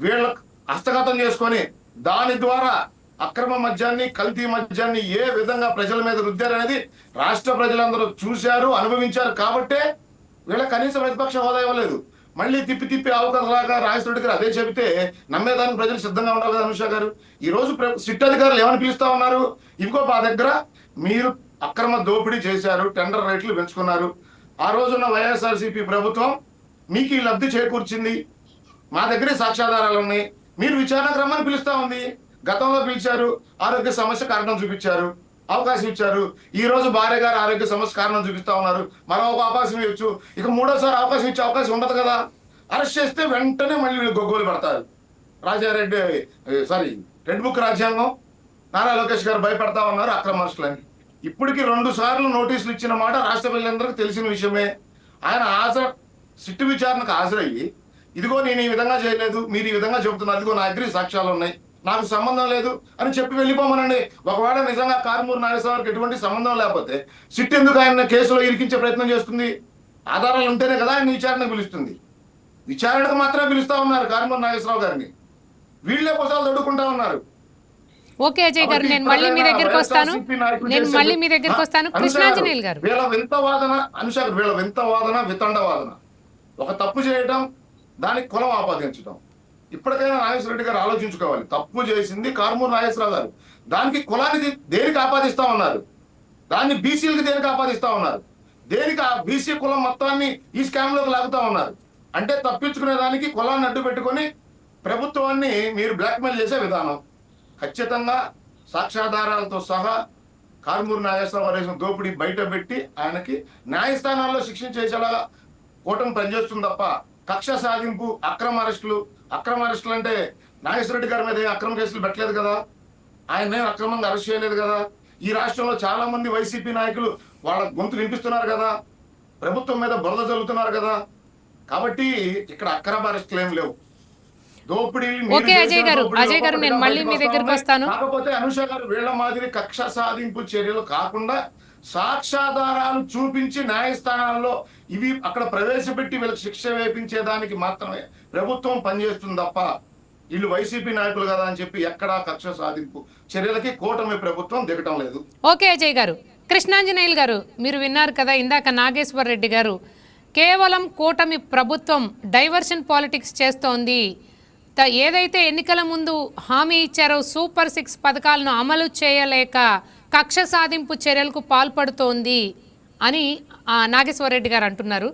వీళ్ళ హస్తగతం చేసుకొని దాని ద్వారా అక్రమ మద్యాన్ని, కల్తీ మద్యాన్ని ఏ విధంగా ప్రజల మీద రుద్దారనేది రాష్ట్ర ప్రజలందరూ చూశారు, అనుభవించారు. కాబట్టే వీళ్ళ కనీస ప్రతిపక్ష హోదా ఇవ్వలేదు. మళ్ళీ తిప్పి అవకాశంలాగా రాజశేఖర రెడ్డి గారు అదే చెబితే నమ్మేదానికి ప్రజలు సిద్ధంగా ఉండాలి కదా అనుష గారు? ఈ రోజు సిట్ అధికారులు ఏమని పిలుస్తా ఉన్నారు? ఇదిగో మా దగ్గర మీరు అక్రమ దోపిడీ చేశారు, టెండర్ రేట్లు పెంచుకున్నారు, ఆ రోజున్న వైఎస్ఆర్సీపీ ప్రభుత్వం మీకు ఈ లబ్ధి చేకూర్చింది, మా దగ్గరే సాక్ష్యాధారాలు ఉన్నాయి, మీరు విచారణకు రమ్మని పిలుస్తా ఉంది. గతంలో పిలిచారు, ఆరోగ్య సమస్య కారణం చూపించారు, అవకాశం ఇచ్చారు. ఈ రోజు భార్య గారు ఆరోగ్య సమస్య కారణం చూపిస్తా ఉన్నారు, మనం ఒక అవకాశం ఇవ్వచ్చు. ఇక మూడోసారి అవకాశం ఇచ్చే అవకాశం ఉండదు కదా. అరెస్ట్ చేస్తే వెంటనే మళ్ళీ గొగ్గోలు పడతారు. రాజారెడ్డి రెడ్ బుక్ రాజ్యాంగం, నారా లోకేష్ గారు భయపడతా ఉన్నారు అక్రమార్షులని. ఇప్పటికి 2 సార్లు నోటీసులు ఇచ్చిన మాట రాష్ట్ర ప్రజలందరికీ తెలిసిన విషయమే. ఆయన సిట్టు విచారణకు హాజరయ్యి ఇదిగో నేను ఈ విధంగా చేయలేదు, మీరు ఈ విధంగా చెబుతున్నారు, ఇదిగో నా దగ్గర సాక్ష్యాలు ఉన్నాయి, నాకు సంబంధం లేదు అని చెప్పి వెళ్ళిపోమనండి. ఒకవేళ నిజంగా కారుమూరు నాగేశ్వరరావుకి ఎటువంటి సంబంధం లేకపోతే సిట్ ఎందుకు ఆయన కేసులో ఇరికించే ప్రయత్నం చేస్తుంది? ఆధారాలు ఉంటేనే కదా ఆయన విచారణకు పిలుస్తుంది. విచారణకు మాత్రమే పిలుస్తా ఉన్నారు కారుమూరు నాగేశ్వరరావు గారిని, వీళ్ళే పొసాలు తొడుక్కుంటా ఉన్నారు. ఓకే అజయ్ గారు, నేను మళ్ళీ మీ దగ్గరికి వస్తాను. కృష్ణాంజనేయులు గారు, వీళ్ళ వింత వాదన అనుష, వీళ్ళ వింత వాదన, వితండ వాదన, ఒక తప్పు చేయడం, దానికి కులం ఆపాదించడం. ఇప్పటికైనా నాగేశ్వర రెడ్డి గారు ఆలోచించుకోవాలి. తప్పు చేసింది కారుమూరు నాగేశ్వరరావు గారు, దానికి కులానికి దేనికి ఆపాదిస్తా ఉన్నారు? దాన్ని బీసీలకు దేనికి ఆపాదిస్తా ఉన్నారు? దేనికి ఆ బీసీ కులం మొత్తాన్ని ఈ స్కామ్ లోకి లాగుతా ఉన్నారు? అంటే తప్పించుకునే దానికి కులాన్ని అడ్డు పెట్టుకొని ప్రభుత్వాన్ని మీరు బ్లాక్మెయిల్ చేసే విధానం. ఖచ్చితంగా సాక్ష్యాధారాలతో సహా కారుమూరు నాగేశ్వరరావు గారు దోపిడీ బయట పెట్టి ఆయనకి న్యాయస్థానాల్లో శిక్షణ చేసేలా కూటమి పనిచేస్తుంది తప్ప కక్ష సాధింపు, అక్రమ అరెస్టులు అంటే నాగేశ్వర రెడ్డి గారి మీద అక్రమ కేసులు పెట్టలేదు కదా, ఆయన అక్రమంగా అరెస్ట్ చేయలేదు కదా. ఈ రాష్ట్రంలో చాలా మంది వైసీపీ నాయకులు వాళ్ళ గొంతు వినిపిస్తున్నారు కదా, ప్రభుత్వం మీద బురద చల్లుతున్నారు కదా. కాబట్టి ఇక్కడ అక్రమ అరెస్టులు ఏం లేవు. కాకపోతే అనుష గారు వీళ్ళ మాదిరి కక్ష సాధింపు చర్యలు కాకుండా సాక్ష్యాధారాలు చూపించి న్యాయస్థానాల్లో ఇవి అక్కడ ప్రవేశపెట్టి వీళ్ళకి శిక్ష వేపించేదానికి మాత్రమే ప్రభుత్వం పనిచేస్తుంది తప్ప వీళ్ళు వైసీపీ నాయకులు కదా అని చెప్పి ఎక్కడా కక్ష సాధింపు చర్యలకి కూటమి ప్రభుత్వం దిగటం లేదు. ఓకే అజయ్ గారు. కృష్ణాంజనేయులు గారు, మీరు విన్నారు కదా ఇందాక నాగేశ్వర్ రెడ్డి గారు, కేవలం కూటమి ప్రభుత్వం డైవర్షన్ పాలిటిక్స్ చేస్తోంది, ఏదైతే ఎన్నికల ముందు హామీ ఇచ్చారో సూపర్ 6 పథకాలను అమలు చేయలేక కక్ష సాధింపు చర్యలకు పాల్పడుతోంది అని నాగేశ్వరరెడ్డి గారు అంటున్నారు.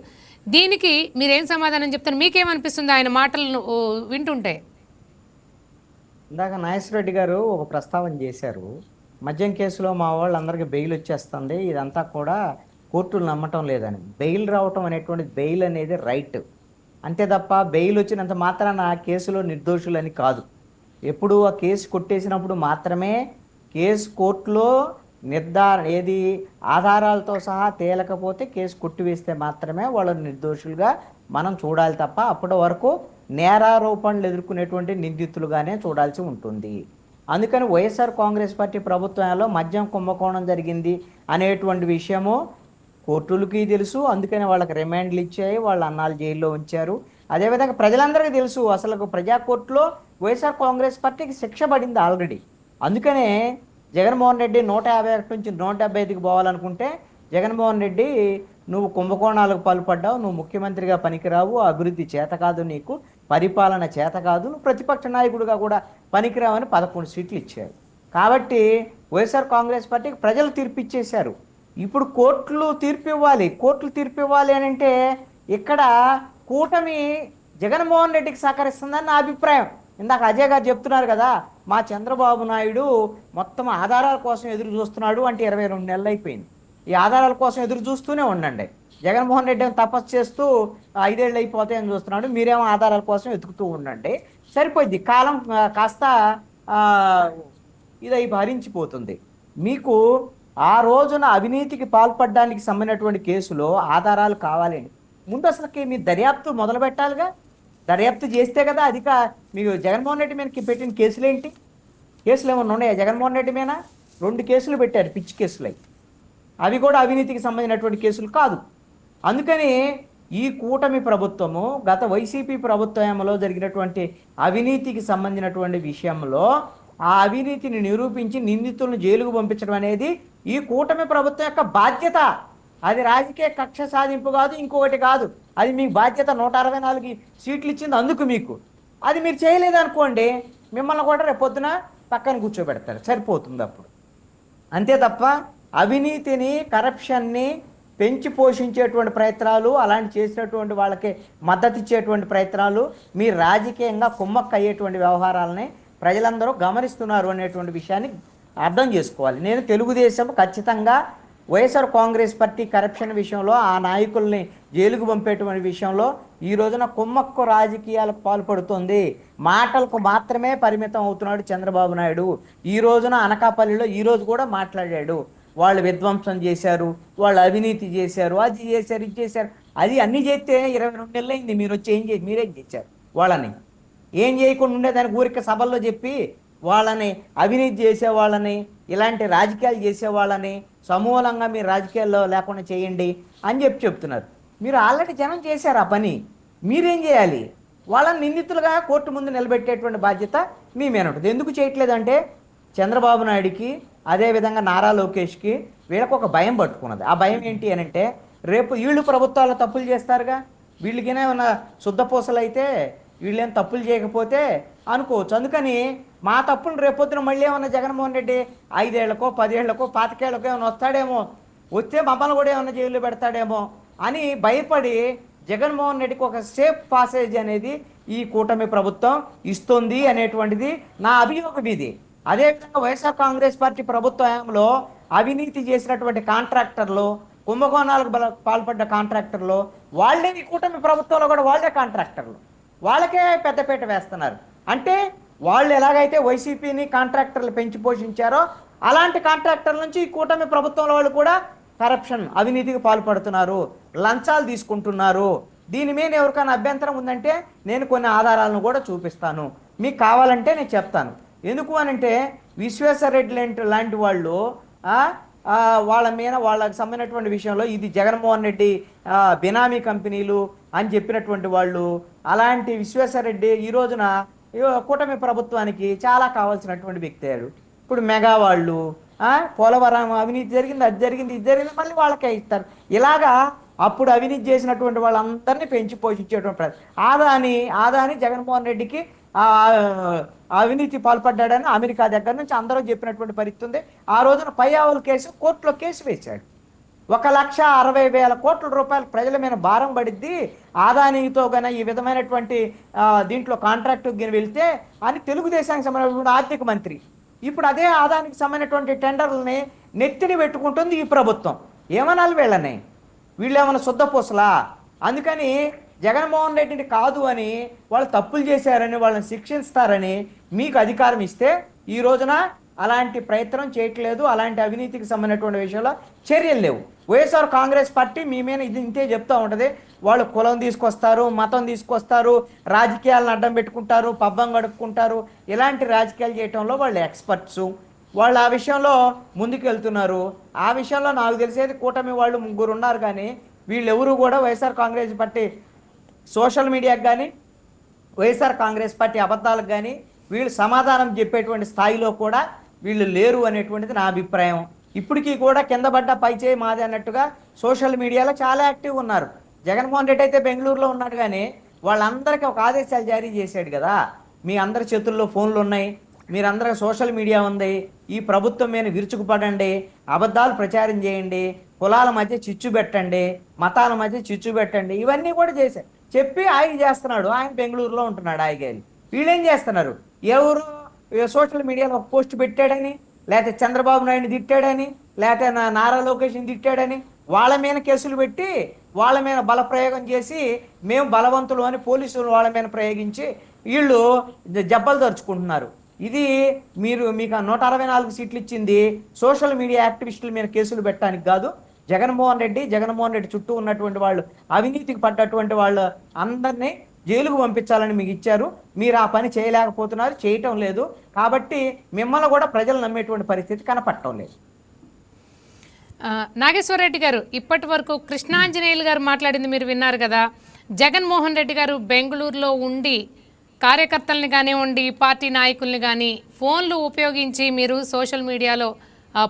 దీనికి మీరేం సమాధానం చెప్తారు? మీకేమనిపిస్తుంది ఆయన మాటలను వింటుంటే? ఇందాక నాగేశ్వరరెడ్డి గారు ఒక ప్రస్తావన చేశారు, మద్యం కేసులో మా వాళ్ళందరికీ బెయిల్ వచ్చేస్తుంది, ఇదంతా కూడా కోర్టులు నమ్మటం లేదని. బెయిల్ రావటం అనేటువంటిది, బెయిల్ అనేది రైట్ అంతే తప్ప బెయిల్ వచ్చినంత మాత్రాన ఆ కేసులో నిర్దోషులని కాదు. ఎప్పుడు ఆ కేసు కొట్టేసినప్పుడు మాత్రమే, కేసు కోర్టులో ఏది ఆధారాలతో సహా తేలకపోతే కేసు కొట్టివేస్తే మాత్రమే వాళ్ళని నిర్దోషులుగా మనం చూడాలి తప్ప అప్పటి వరకు నేరారోపణలు ఎదుర్కొనేటువంటి నిందితులుగానే చూడాల్సి ఉంటుంది. అందుకని వైఎస్ఆర్ కాంగ్రెస్ పార్టీ ప్రభుత్వంలో మద్యం కుంభకోణం జరిగింది అనేటువంటి విషయము కోర్టులకి తెలుసు, అందుకని వాళ్ళకి రిమాండ్లు ఇచ్చాయి, వాళ్ళ అన్నాలు జైల్లో ఉంచారు. అదేవిధంగా ప్రజలందరికీ తెలుసు అసలు ప్రజా కోర్టులో వైఎస్ఆర్ కాంగ్రెస్ పార్టీకి శిక్ష పడింది ఆల్రెడీ. అందుకనే జగన్మోహన్ రెడ్డి 151 నుంచి 175కి పోవాలనుకుంటే జగన్మోహన్ రెడ్డి నువ్వు కుంభకోణాలకు పాల్పడ్డావు, నువ్వు ముఖ్యమంత్రిగా పనికిరావు, అభివృద్ధి చేత కాదు, నీకు పరిపాలన చేత కాదు, నువ్వు ప్రతిపక్ష నాయకుడిగా కూడా పనికిరావని 11 సీట్లు ఇచ్చారు. కాబట్టి వైఎస్ఆర్ కాంగ్రెస్ పార్టీకి ప్రజలు తీర్పిచ్చేశారు. ఇప్పుడు కోర్టులు తీర్పు ఇవ్వాలి అని అంటే ఇక్కడ కూటమి జగన్మోహన్ రెడ్డికి సహకరిస్తుందని నా అభిప్రాయం. ఇందాక అజయ్ గారు చెప్తున్నారు కదా, మా చంద్రబాబు నాయుడు మొత్తం ఆధారాల కోసం ఎదురు చూస్తున్నాడు అంటే 22 నెలలు అయిపోయింది. ఈ ఆధారాల కోసం ఎదురు చూస్తూనే ఉండండి. జగన్మోహన్ రెడ్డి ఏమో తపస్సు చేస్తూ 5 ఏళ్ళు అయిపోతాయని చూస్తున్నాడు, మీరేమో ఆధారాల కోసం వెతుకుతూ ఉండండి. సరిపోద్ది, కాలం కాస్త ఇది భరించిపోతుంది. మీకు ఆ రోజున అవినీతికి పాల్పడడానికి సంబంధించినటువంటి కేసులో ఆధారాలు కావాలండి. ముందు అసలుకి మీరు దర్యాప్తు మొదలు పెట్టాలిగా. దర్యాప్తు చేస్తే కదా మీకు జగన్మోహన్ రెడ్డి మీద పెట్టిన కేసులు ఏంటి? కేసులు ఏమన్నా ఉన్నాయా జగన్మోహన్ రెడ్డి మీద? 2 కేసులు పెట్టారు, పిచ్చి కేసులు. అవి కూడా అవినీతికి సంబంధించినటువంటి కేసులు కాదు. అందుకని ఈ కూటమి ప్రభుత్వము గత వైసీపీ ప్రభుత్వంలో జరిగినటువంటి అవినీతికి సంబంధించినటువంటి విషయంలో ఆ అవినీతిని నిరూపించి నిందితులను జైలుకు పంపించడం అనేది ఈ కూటమి ప్రభుత్వం యొక్క బాధ్యత. అది రాజకీయ కక్ష సాధింపు కాదు, ఇంకొకటి కాదు. అది మీకు బాధ్యత. 164 సీట్లు ఇచ్చింది అందుకు మీకు. అది మీరు చేయలేదనుకోండి, మిమ్మల్ని కూడా రేపొద్దున పక్కన కూర్చోబెడతారు, సరిపోతుంది అప్పుడు. అంతే తప్ప అవినీతిని, కరప్షన్ని పెంచి పోషించేటువంటి ప్రయత్నాలు, అలాంటి చేసినటువంటి వాళ్ళకి మద్దతు ఇచ్చేటువంటి ప్రయత్నాలు, మీ రాజకీయంగా కుమ్మక్క అయ్యేటువంటి వ్యవహారాలని ప్రజలందరూ గమనిస్తున్నారు అనేటువంటి విషయాన్ని అర్థం చేసుకోవాలి. నేను తెలుగుదేశం ఖచ్చితంగా వైఎస్ఆర్ కాంగ్రెస్ పార్టీ కరప్షన్ విషయంలో, ఆ నాయకుల్ని జైలుకు పంపేటువంటి విషయంలో ఈ రోజున కుమ్మక్కు రాజకీయాలకు పాల్పడుతుంది. మాటలకు మాత్రమే పరిమితం అవుతున్నాడు చంద్రబాబు నాయుడు. ఈ రోజున అనకాపల్లిలో ఈరోజు కూడా మాట్లాడాడు, వాళ్ళు విధ్వంసం చేశారు, వాళ్ళు అవినీతి చేశారు, అది చేశారు, ఇది చేశారు. అది అన్నీ చేస్తే 22 నెలలు అయింది. మీరు వచ్చి మీరేం చేశారు? వాళ్ళని ఏం చేయకుండా ఉండేదానికి ఊరికే సభల్లో చెప్పి వాళ్ళని అవినీతి చేసేవాళ్ళని, ఇలాంటి రాజకీయాలు చేసేవాళ్ళని సమూలంగా మీరు రాజకీయాల్లో లేకుండా చేయండి అని చెప్తున్నారు. మీరు ఆల్రెడీ జనం చేశారు ఆ పని. మీరేం చేయాలి? వాళ్ళని నిందితులుగా కోర్టు ముందు నిలబెట్టేటువంటి బాధ్యత మీ మీద ఉంటుంది. ఎందుకు చేయట్లేదంటే చంద్రబాబు నాయుడికి, అదేవిధంగా నారా లోకేష్కి, వీళ్ళకి ఒక భయం పట్టుకున్నది. ఆ భయం ఏంటి అని అంటే, రేపు వీళ్ళు ప్రభుత్వాలు తప్పులు చేస్తారుగా, వీళ్ళకినే ఉన్న శుద్ధపూసలు అయితే వీళ్ళేం తప్పులు చేయకపోతే అనుకోవచ్చు. అందుకని మా తప్పులు రేపొద్దున మళ్ళీ ఏమన్నా జగన్మోహన్ రెడ్డి 5 ఏళ్లకో 10 ఏళ్లకో 25 ఏళ్లకో ఏమైనా వస్తాడేమో, వస్తే మమ్మల్ని కూడా ఏమైనా జైల్లో పెడతాడేమో అని భయపడి జగన్మోహన్ రెడ్డికి ఒక సేఫ్ పాసేజ్ అనేది ఈ కూటమి ప్రభుత్వం ఇస్తుంది అనేటువంటిది నా అభియోగం ఇది. అదేవిధంగా వైఎస్ఆర్ కాంగ్రెస్ పార్టీ ప్రభుత్వంలో అవినీతి చేసినటువంటి కాంట్రాక్టర్లు, కుంభకోణాలకు పాల్పడ్డ కాంట్రాక్టర్లు, వాళ్ళే ఈ కూటమి ప్రభుత్వంలో కూడా వాళ్ళే కాంట్రాక్టర్లు, వాళ్ళకే పెద్దపీట వేస్తున్నారు. అంటే వాళ్ళు ఎలాగైతే వైసీపీని కాంట్రాక్టర్లు పెంచి పోషించారో అలాంటి కాంట్రాక్టర్ల నుంచి ఈ కూటమి ప్రభుత్వంలో వాళ్ళు కూడా కరప్షన్, అవినీతికి పాల్పడుతున్నారు, లంచాలు తీసుకుంటున్నారు. దీని మీద ఎవరికైనా అభ్యంతరం ఉందంటే నేను కొన్ని ఆధారాలను కూడా చూపిస్తాను, మీకు కావాలంటే నేను చెప్తాను. ఎందుకు అనంటే విశ్వేశ్వరరెడ్డి లాంటి వాళ్ళు వాళ్ళ మీద వాళ్ళకి సంబంధించినటువంటి విషయంలో ఇది జగన్మోహన్ రెడ్డి బినామీ కంపెనీలు అని చెప్పినటువంటి వాళ్ళు, అలాంటి విశ్వేశ్వరరెడ్డి ఈ రోజున కూటమి ప్రభుత్వానికి చాలా కావాల్సినటువంటి వ్యక్తి అయ్యారు. ఇప్పుడు మెగా వాళ్ళు పోలవరం అవినీతి జరిగింది, అది జరిగింది, ఇది జరిగింది, మళ్ళీ వాళ్ళకే ఇస్తారు. ఇలాగా అప్పుడు అవినీతి చేసినటువంటి వాళ్ళందరినీ పెంచి పోషించేటువంటి ఆదాని జగన్మోహన్ రెడ్డికి అవినీతి పాల్పడ్డాడని అమెరికా దగ్గర నుంచి అందరూ చెప్పినటువంటి పరిస్థితి ఉంది. ఆ రోజున పయ్యావుల కేసు కోర్టులో కేసు వేశాడు. 1,60,000 కోట్ల రూపాయలు ప్రజల మీద భారం పడిద్ది ఆదానితో గన ఈ విధమైనటువంటి దీంట్లో కాంట్రాక్టు వెళ్తే అని తెలుగుదేశానికి సంబంధించిన ఆర్థిక మంత్రి ఇప్పుడు అదే ఆదానికి సంబంధించినటువంటి టెండర్లని నెత్తిని పెట్టుకుంటుంది ఈ ప్రభుత్వం. ఏమనాలి వీళ్ళని? వీళ్ళేమన్నా శుద్ధపూసలా? అందుకని జగన్మోహన్ రెడ్డిని కాదు అని, వాళ్ళు తప్పులు చేశారని వాళ్ళని శిక్షిస్తారని మీకు అధికారం ఇస్తే ఈ రోజున అలాంటి ప్రయత్నం చేయట్లేదు. అలాంటి అవినీతికి సంబంధించినటువంటి విషయంలో చర్యలు లేవు. వైఎస్ఆర్ కాంగ్రెస్ పార్టీ మీ మీద ఇంతే చెప్తూ ఉంటుంది. వాళ్ళు కులం తీసుకొస్తారు, మతం తీసుకొస్తారు, రాజకీయాలను అడ్డం పెట్టుకుంటారు, పబ్బం గడుపుకుంటారు. ఇలాంటి రాజకీయాలు చేయటంలో వాళ్ళు ఎక్స్పర్ట్స్. వాళ్ళు ఆ విషయంలో ముందుకు వెళ్తున్నారు. ఆ విషయంలో నాకు తెలిసేది కూటమి వాళ్ళు 3 ఉన్నారు, కానీ వీళ్ళెవరూ కూడా వైఎస్ఆర్ కాంగ్రెస్ పార్టీ సోషల్ మీడియాకి కానీ వైఎస్ఆర్ కాంగ్రెస్ పార్టీ అబద్ధాలకు కానీ వీళ్ళు సమాధానం చెప్పేటువంటి స్థాయిలో కూడా వీళ్ళు లేరు అనేటువంటిది నా అభిప్రాయం. ఇప్పటికీ కూడా కింద పడ్డ పై చేయి మాది అన్నట్టుగా సోషల్ మీడియాలో చాలా యాక్టివ్ ఉన్నారు. జగన్మోహన్ రెడ్డి అయితే బెంగళూరులో ఉన్నాడు, కానీ వాళ్ళందరికీ ఒక ఆదేశాలు జారీ చేశాడు కదా, మీ అందరి చేతుల్లో ఫోన్లు ఉన్నాయి, మీరందరూ సోషల్ మీడియా ఉంది, ఈ ప్రభుత్వం మీద విరుచుకుపడండి, అబద్ధాలు ప్రచారం చేయండి, కులాల మధ్య చిచ్చు పెట్టండి, మతాల మధ్య చిచ్చు పెట్టండి, ఇవన్నీ కూడా చేశారు. చెప్పి ఆయన చేస్తున్నాడు. ఆయన బెంగళూరులో ఉంటున్నాడు హాయిగాలి. వీళ్ళేం చేస్తున్నారు? ఎవరు సోషల్ మీడియాలో ఒక పోస్ట్ పెట్టాడని, లేకపోతే చంద్రబాబు నాయుడిని తిట్టాడని, లేకపోతే నారా లోకేష్ని తిట్టాడని వాళ్ళ మీద కేసులు పెట్టి వాళ్ళ మీద బలప్రయోగం చేసి మేము బలవంతులు అని పోలీసులు వాళ్ళ మీద ప్రయోగించి వీళ్ళు జబ్బలు దరుచుకుంటున్నారు. ఇది మీకు 164 సీట్లు ఇచ్చింది సోషల్ మీడియా యాక్టివిస్టుల మీద కేసులు పెట్టడానికి కాదు. జగన్మోహన్ రెడ్డి చుట్టూ ఉన్నటువంటి వాళ్ళు, అవినీతికి పడ్డటువంటి వాళ్ళు అందరినీ జైలుకు పంపించాలని మీకు ఇచ్చారు. మీరు ఆ పని చేయలేకపోతున్నారు, చేయటం లేదు. కాబట్టి మిమ్మల్ని కూడా ప్రజలు నమ్మేటువంటి పరిస్థితి కనపడటం లేదు. నాగేశ్వరరెడ్డి గారు, ఇప్పటి వరకు కృష్ణాంజనేయులు గారు మాట్లాడింది మీరు విన్నారు కదా. జగన్మోహన్ రెడ్డి గారు బెంగళూరులో ఉండి కార్యకర్తల్ని కానివ్వండి, పార్టీ నాయకుల్ని కానీ ఫోన్లు ఉపయోగించి మీరు సోషల్ మీడియాలో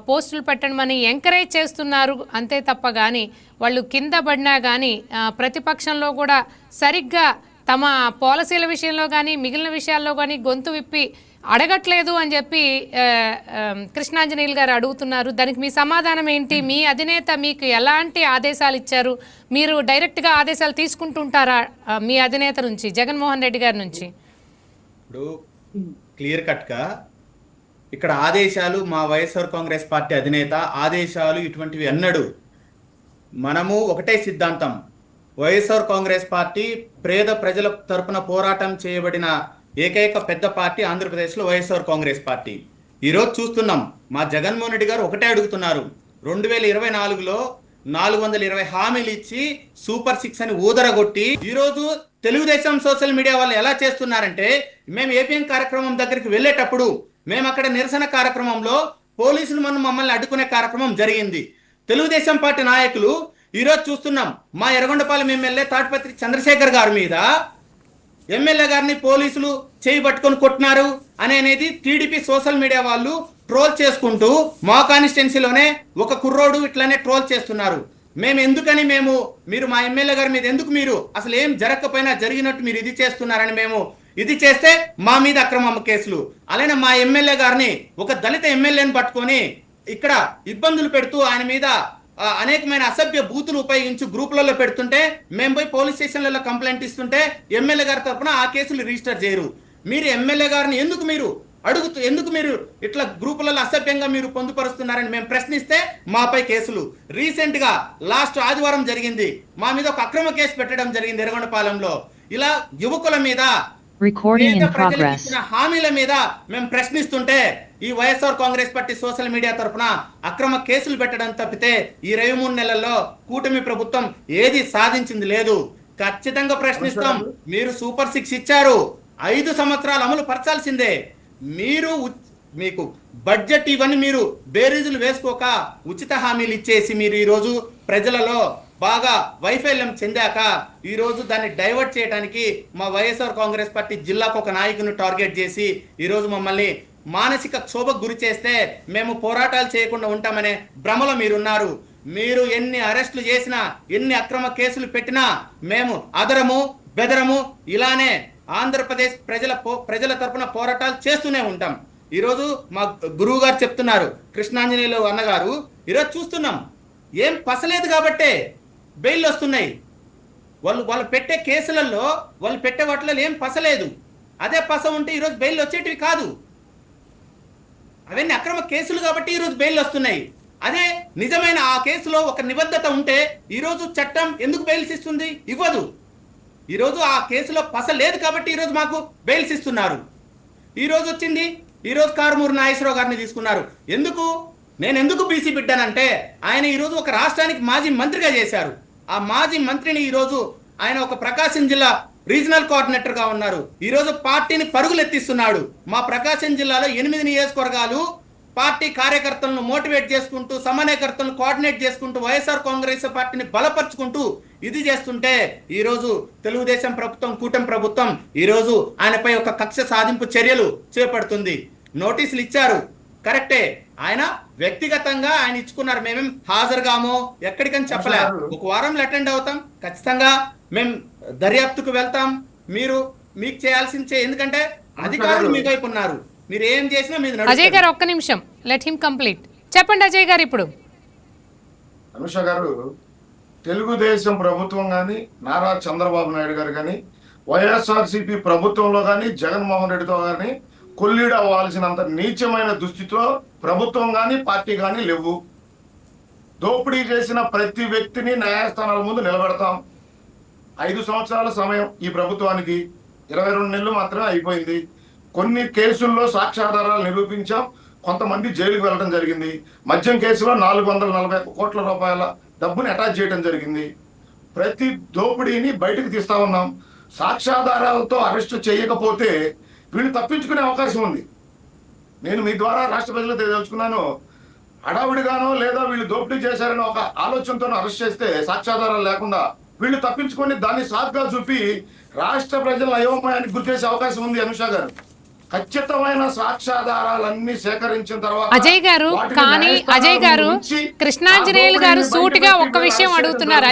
పోస్టులు పెట్టడమని ఎంకరేజ్ చేస్తున్నారు అంతే తప్ప కానీ వాళ్ళు కింద పడినా కానీ ప్రతిపక్షంలో కూడా సరిగ్గా తమ పాలసీల విషయంలో కానీ మిగిలిన విషయాల్లో కానీ గొంతు విప్పి అడగట్లేదు అని చెప్పి కృష్ణాంజనేయులు గారు అడుగుతున్నారు. దానికి మీ సమాధానం ఏంటి? మీ అధినేత మీకు ఎలాంటి ఆదేశాలు ఇచ్చారు? మీరు డైరెక్ట్గా ఆదేశాలు తీసుకుంటుంటారా మీ అధినేత నుంచి, జగన్మోహన్ రెడ్డి గారి నుంచి? ఇప్పుడు క్లియర్ కట్గా ఇక్కడ ఆదేశాలు మా వైఎస్ఆర్ కాంగ్రెస్ పార్టీ అధినేత ఆదేశాలు ఇటువంటివి అన్నాడు. మనము ఒకటే సిద్ధాంతం, వైఎస్ఆర్ కాంగ్రెస్ పార్టీ పేద ప్రజల తరపున పోరాటం చేయబడిన ఏకైక పెద్ద పార్టీ ఆంధ్రప్రదేశ్లో వైఎస్ఆర్ కాంగ్రెస్ పార్టీ. ఈరోజు చూస్తున్నాం, మా జగన్మోహన్ రెడ్డి గారు ఒకటే అడుగుతున్నారు. 2024లో 420 హామీలు ఇచ్చి సూపర్ 6 అని ఊదరగొట్టి ఈరోజు తెలుగుదేశం సోషల్ మీడియా వాళ్ళు ఎలా చేస్తున్నారంటే, మేము ఏపీఎం కార్యక్రమం దగ్గరికి వెళ్ళేటప్పుడు మేము అక్కడ నిరసన కార్యక్రమంలో పోలీసులు మమ్మల్ని అడ్డుకునే కార్యక్రమం జరిగింది. తెలుగుదేశం పార్టీ నాయకులు ఈరోజు చూస్తున్నాం, మా ఎర్రగొండపాలెం ఎమ్మెల్యే తాటిపత్రి చంద్రశేఖర్ గారి మీద ఎమ్మెల్యే గారిని పోలీసులు చేయి పట్టుకొని కొట్టినారు అనేది టీడీపీ సోషల్ మీడియా వాళ్ళు ట్రోల్ చేసుకుంటూ మా కాన్స్టిట్యున్సీలోనే ఒక కుర్రోడు ఇట్లానే ట్రోల్ చేస్తున్నారు. మీరు మా ఎమ్మెల్యే గారి మీద ఎందుకు మీరు అసలు ఏం జరగకపోయినా జరిగినట్టు మీరు ఇది చేస్తున్నారని మేము ఇది చేస్తే మా మీద అక్రమ కేసులు. అలానే మా ఎమ్మెల్యే గారిని ఒక దళిత ఎమ్మెల్యేని పట్టుకొని ఇక్కడ ఇబ్బందులు పెడుతూ ఆయన మీద అనేకమైన అసభ్య బూతులు ఉపయోగించి గ్రూపులలో పెడుతుంటే మేము పోయి పోలీస్ స్టేషన్లలో కంప్లైంట్ ఇస్తుంటే ఎమ్మెల్యే గారి తరఫున ఆ కేసులు రిజిస్టర్ చేయరు. మీరు ఎమ్మెల్యే గారిని ఎందుకు మీరు ఇట్లా గ్రూపులలో అసభ్యంగా మీరు పొందుపరుస్తున్నారని మేము ప్రశ్నిస్తే మాపై కేసులు. రీసెంట్ గా లాస్ట్ ఆదివారం జరిగింది, మా మీద ఒక అక్రమ కేసు పెట్టడం జరిగింది ఎర్రగొండపాలెంలో. ఇలా యువకుల మీద హామీల మీద మేము ప్రశ్నిస్తుంటే ఈ YSR Congress party social media తరఫున అక్రమ కేసులు పెట్టడం తప్పితే ఈ 23 నెలల్లో కూటమి ప్రభుత్వం ఏది సాధించింది లేదు. ఖచ్చితంగా ప్రశ్నిస్తాం. మీరు సూపర్ 6 ఇచ్చారు, 5 సంవత్సరాలు అమలు పరచాల్సిందే. మీకు బడ్జెట్ ఇవన్నీ మీరు బేరీజులు వేసుకోక ఉచిత హామీలు ఇచ్చేసి మీరు ఈరోజు ప్రజలలో బాగా వైఫల్యం చెందాక ఈరోజు దాన్ని డైవర్ట్ చేయడానికి మా వైఎస్ఆర్ కాంగ్రెస్ పార్టీ జిల్లాకు ఒక నాయకుని టార్గెట్ చేసి ఈరోజు మమ్మల్ని మానసిక క్షోభకు గురి చేస్తే మేము పోరాటాలు చేయకుండా ఉంటామనే భ్రమలో మీరున్నారు. మీరు ఎన్ని అరెస్టులు చేసినా ఎన్ని అక్రమ కేసులు పెట్టినా మేము అదరము బెదరము ఇలానే ఆంధ్రప్రదేశ్ ప్రజల తరపున పోరాటాలు చేస్తూనే ఉంటాం. ఈరోజు మా గురువు గారు చెప్తున్నారు, కృష్ణాంజనేయులు అన్నగారు, ఈరోజు చూస్తున్నాం ఏం పసలేదు కాబట్టే బెయిల్ వస్తున్నాయి. వాళ్ళు పెట్టే కేసులలో వాళ్ళు పెట్టే వాటిలో ఏం పసలేదు. అదే పస ఉంటే ఈరోజు బెయిల్ వచ్చేటివి కాదు. అవన్నీ అక్రమ కేసులు కాబట్టి ఈరోజు బెయిల్ వస్తున్నాయి. అదే నిజమైన ఆ కేసులో ఒక నిబద్ధత ఉంటే ఈరోజు చట్టం ఎందుకు బెయిల్స్ ఇస్తుంది? ఇవ్వదు. ఈరోజు ఆ కేసులో పస లేదు కాబట్టి ఈరోజు మాకు బెయిల్స్ ఇస్తున్నారు. ఈరోజు వచ్చింది, ఈరోజు కారుమూరి నాగేశ్వరరావు గారిని తీసుకున్నారు. నేను ఎందుకు బీసీ బిడ్డానంటే ఆయన ఈరోజు ఒక రాష్ట్రానికి మాజీ మంత్రిగా చేశారు. ఆ మాజీ మంత్రిని ఈరోజు ఆయన ఒక ప్రకాశం జిల్లా రీజనల్ కోఆర్డినేటర్ గా ఉన్నారు. ఈరోజు పార్టీని పరుగులెత్తిస్తున్నాడు. మా ప్రకాశం జిల్లాలో 8 నియోజకవర్గాలు పార్టీ కార్యకర్తలను మోటివేట్ చేసుకుంటూ సమన్వయకర్తలను కోఆర్డినేట్ చేసుకుంటూ వైఎస్ఆర్ కాంగ్రెస్ పార్టీని బలపరుచుకుంటూ ఇది చేస్తుంటే ఈరోజు తెలుగుదేశం ప్రభుత్వం కూటమి ప్రభుత్వం ఈరోజు ఆయనపై ఒక కక్ష సాధింపు చర్యలు చేపడుతుంది. నోటీసులు ఇచ్చారు, కరెక్టే. ఆయన వ్యక్తిగతంగా ఆయన ఇచ్చుకున్నారు. మేమేం హాజరుగామో ఎక్కడికని చెప్పలే. ఒక వారంలో అటెండ్ అవుతాం, ఖచ్చితంగా మేము దర్యాప్తుకు వెళ్తాం. మీకు చేయాల్సింది ఎందుకంటే అధికారులు మీ వైపు ఉన్నారు. మీరు ఏం చేసినా మీరు అజయ్ నడుస్తుంది. గారు ఒక్క నిమిషం, లెట్ హిమ్ కంప్లీట్. చెప్పండి అజయ్ గారు. ఇప్పుడు అనుష గారు, తెలుగుదేశం ప్రభుత్వం కానీ, నారా చంద్రబాబు నాయుడు గారు కానీ, వైఎస్ఆర్సీపీ ప్రభుత్వంలో కానీ, జగన్మోహన్ రెడ్డితో కానీ కొల్లీడు అవ్వాల్సినంత నీచమైన దుస్థితిలో ప్రభుత్వం కానీ పార్టీ కానీ లేవు. దోపిడీ చేసిన ప్రతి వ్యక్తిని న్యాయస్థానాల ముందు నిలబెడతాం. 5 సంవత్సరాల సమయం ఈ ప్రభుత్వానికి, 22 నెలలు మాత్రమే అయిపోయింది. కొన్ని కేసుల్లో సాక్ష్యాధారాలు నిరూపించాం, కొంతమంది జైలుకు వెళ్ళడం జరిగింది. మద్యం కేసులో 440 కోట్ల రూపాయల డబ్బుని అటాచ్ చేయడం జరిగింది. ప్రతి దోపిడీని బయటకు తీస్తా ఉన్నాం. సాక్ష్యాధారాలతో అరెస్టు చేయకపోతే వీళ్ళు తప్పించుకునే అవకాశం ఉంది. నేను మీ ద్వారా రాష్ట్ర ప్రజలకు తెలియజేసుకున్నాను, హడావుడిగానో లేదా వీళ్ళు దోపిడీ చేశారని ఒక ఆలోచనతో అరెస్ట్ చేస్తే సాక్ష్యాధారాలు లేకుండా వీళ్ళు తప్పించుకొని దాన్ని సాకుగా చూపి రాష్ట్ర ప్రజల అయోమయానికి గుర్తించే అవకాశం ఉంది. అనుష గారు, ఖచ్చితమైన సాక్ష్యాధారాలన్నీ సేకరించిన తర్వాత అజయ్ గారు, కానీ అజయ్ గారు, కృష్ణాంజనేయులు గారు సూటిగా ఒక్క విషయం అడుగుతున్నారు.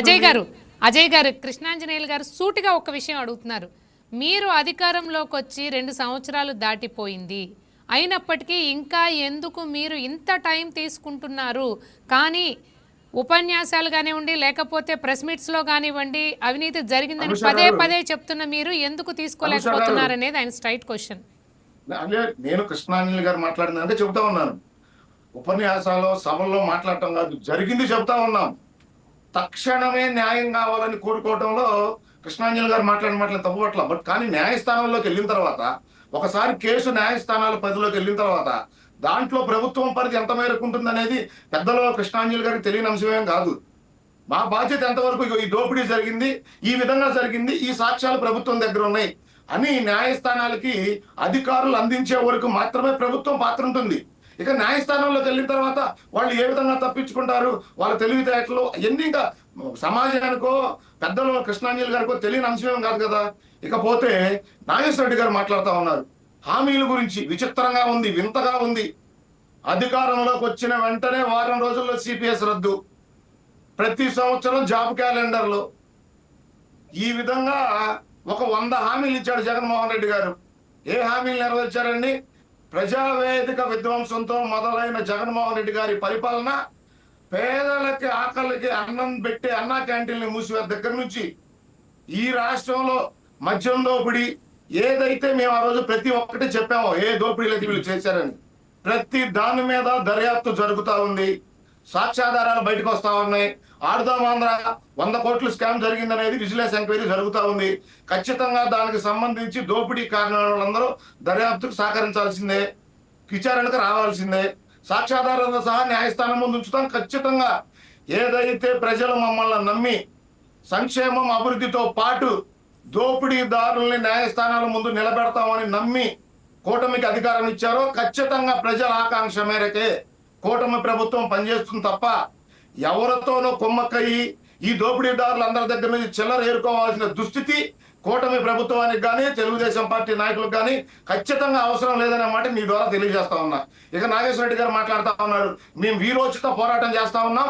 అజయ్ గారు కృష్ణాంజనేయులు గారు సూటిగా ఒక్క విషయం అడుగుతున్నారు. మీరు అధికారంలోకి వచ్చి 2 సంవత్సరాలు దాటిపోయింది, అయినప్పటికీ ఇంకా ఎందుకు మీరు ఇంత టైం తీసుకుంటున్నారు? కానీ ఉపన్యాసాలు కానివ్వండి, లేకపోతే ప్రెస్ మీట్స్లో కానివ్వండి, అవినీతి జరిగిందని పదే చెప్తున్న మీరు ఎందుకు తీసుకోలేకపోతున్నారు అనేది ఆయన స్ట్రైట్ క్వశ్చన్. అంటే నేను కృష్ణాంజలి గారు మాట్లాడిందంటే చెబుతా ఉన్నాను, ఉపన్యాసాల్లో సభల్లో మాట్లాడటం కాదు, జరిగింది చెబుతా ఉన్నాం. తక్షణమే న్యాయం కావాలని కోరుకోవడంలో కృష్ణాంజలి గారు మాట్లాడిన తప్పుపట్ల. బట్ కానీ న్యాయస్థానంలోకి వెళ్ళిన తర్వాత, ఒకసారి కేసు న్యాయస్థానాల పరిధిలోకి వెళ్ళిన తర్వాత దాంట్లో ప్రభుత్వం పరిధి ఎంత మేరకు ఉంటుంది అనేది పెద్దలో కృష్ణాంజలి గారికి తెలియని అంశమేం కాదు. మా బాధ్యత ఎంతవరకు ఈ దోపిడీ జరిగింది, ఈ విధంగా జరిగింది, ఈ సాక్ష్యాలు ప్రభుత్వం దగ్గర ఉన్నాయి అని న్యాయస్థానాలకి అధికారులు అందించే వరకు మాత్రమే ప్రభుత్వం పాత్ర ఉంటుంది. ఇక న్యాయస్థానంలోకి వెళ్ళిన తర్వాత వాళ్ళు ఏ విధంగా తప్పించుకుంటారు, వాళ్ళ తెలివితేటలు ఎన్ని ఇంకా సమాజానికో పెద్దలు కృష్ణాంజలి గారికో తెలియని అంశమేం కాదు కదా. ఇకపోతే నాగేశ్వర రెడ్డి గారు మాట్లాడుతూ ఉన్నారు హామీల గురించి. విచిత్రంగా ఉంది, వింతగా ఉంది. అధికారంలోకి వచ్చిన వెంటనే వారం రోజుల్లో సిపిఎస్ రద్దు, ప్రతి సంవత్సరం జాబ్ క్యాలెండర్లు, ఈ విధంగా ఒక 100 హామీలు ఇచ్చాడు జగన్మోహన్ రెడ్డి గారు. ఏ హామీలు నెరవేర్చారండి? ప్రజావేదిక విధ్వంసంతో మొదలైన జగన్మోహన్ రెడ్డి గారి పరిపాలన పేదలకి ఆకలికి అన్నం పెట్టే అన్నా క్యాంటీన్ని మూసివేత దగ్గర నుంచి ఈ రాష్ట్రంలో మద్యం దోపిడీ ఏదైతే మేము ఆ రోజు ప్రతి ఒక్కటి చెప్పామో, ఏ దోపిడీలకి వీళ్ళు చేశారని, ప్రతి దాని మీద దర్యాప్తు జరుగుతూ ఉంది. సాక్ష్యాధారాలు బయటకు వస్తా ఉన్నాయి. ఆడుదామాంధ్ర 100 కోట్ల స్కామ్ జరిగిందనేది విజిలెన్స్ ఎంక్వైరీ జరుగుతూ ఉంది. ఖచ్చితంగా దానికి సంబంధించి దోపిడీ కారణాలందరూ దర్యాప్తుకు సహకరించాల్సిందే, విచారణకు రావాల్సిందే. సాక్ష్యాధారాలతో సహా న్యాయస్థానం ముందు ఉంచుతాం. ఖచ్చితంగా ఏదైతే ప్రజలు మమ్మల్ని నమ్మి సంక్షేమం అభివృద్ధితో పాటు దోపిడీదారుల్ని న్యాయస్థానాల ముందు నిలబెడతామని నమ్మి కూటమికి అధికారం ఇచ్చారో ఖచ్చితంగా ప్రజల ఆకాంక్ష మేరకే కూటమి ప్రభుత్వం పనిచేస్తుంది తప్ప ఎవరితోనో కొమ్మక్కయి ఈ దోపిడీదారులందరి దగ్గర నుంచి చిల్లర ఏరుకోవాల్సిన దుస్థితి కూటమి ప్రభుత్వానికి కానీ తెలుగుదేశం పార్టీ నాయకులకు కానీ ఖచ్చితంగా అవసరం లేదనే మాట మీ ద్వారా తెలియజేస్తా ఉన్నా. ఇక నాగేశ్వర రెడ్డి గారు మాట్లాడుతూ ఉన్నారు, మేము వీరోచిత పోరాటం చేస్తా ఉన్నాం,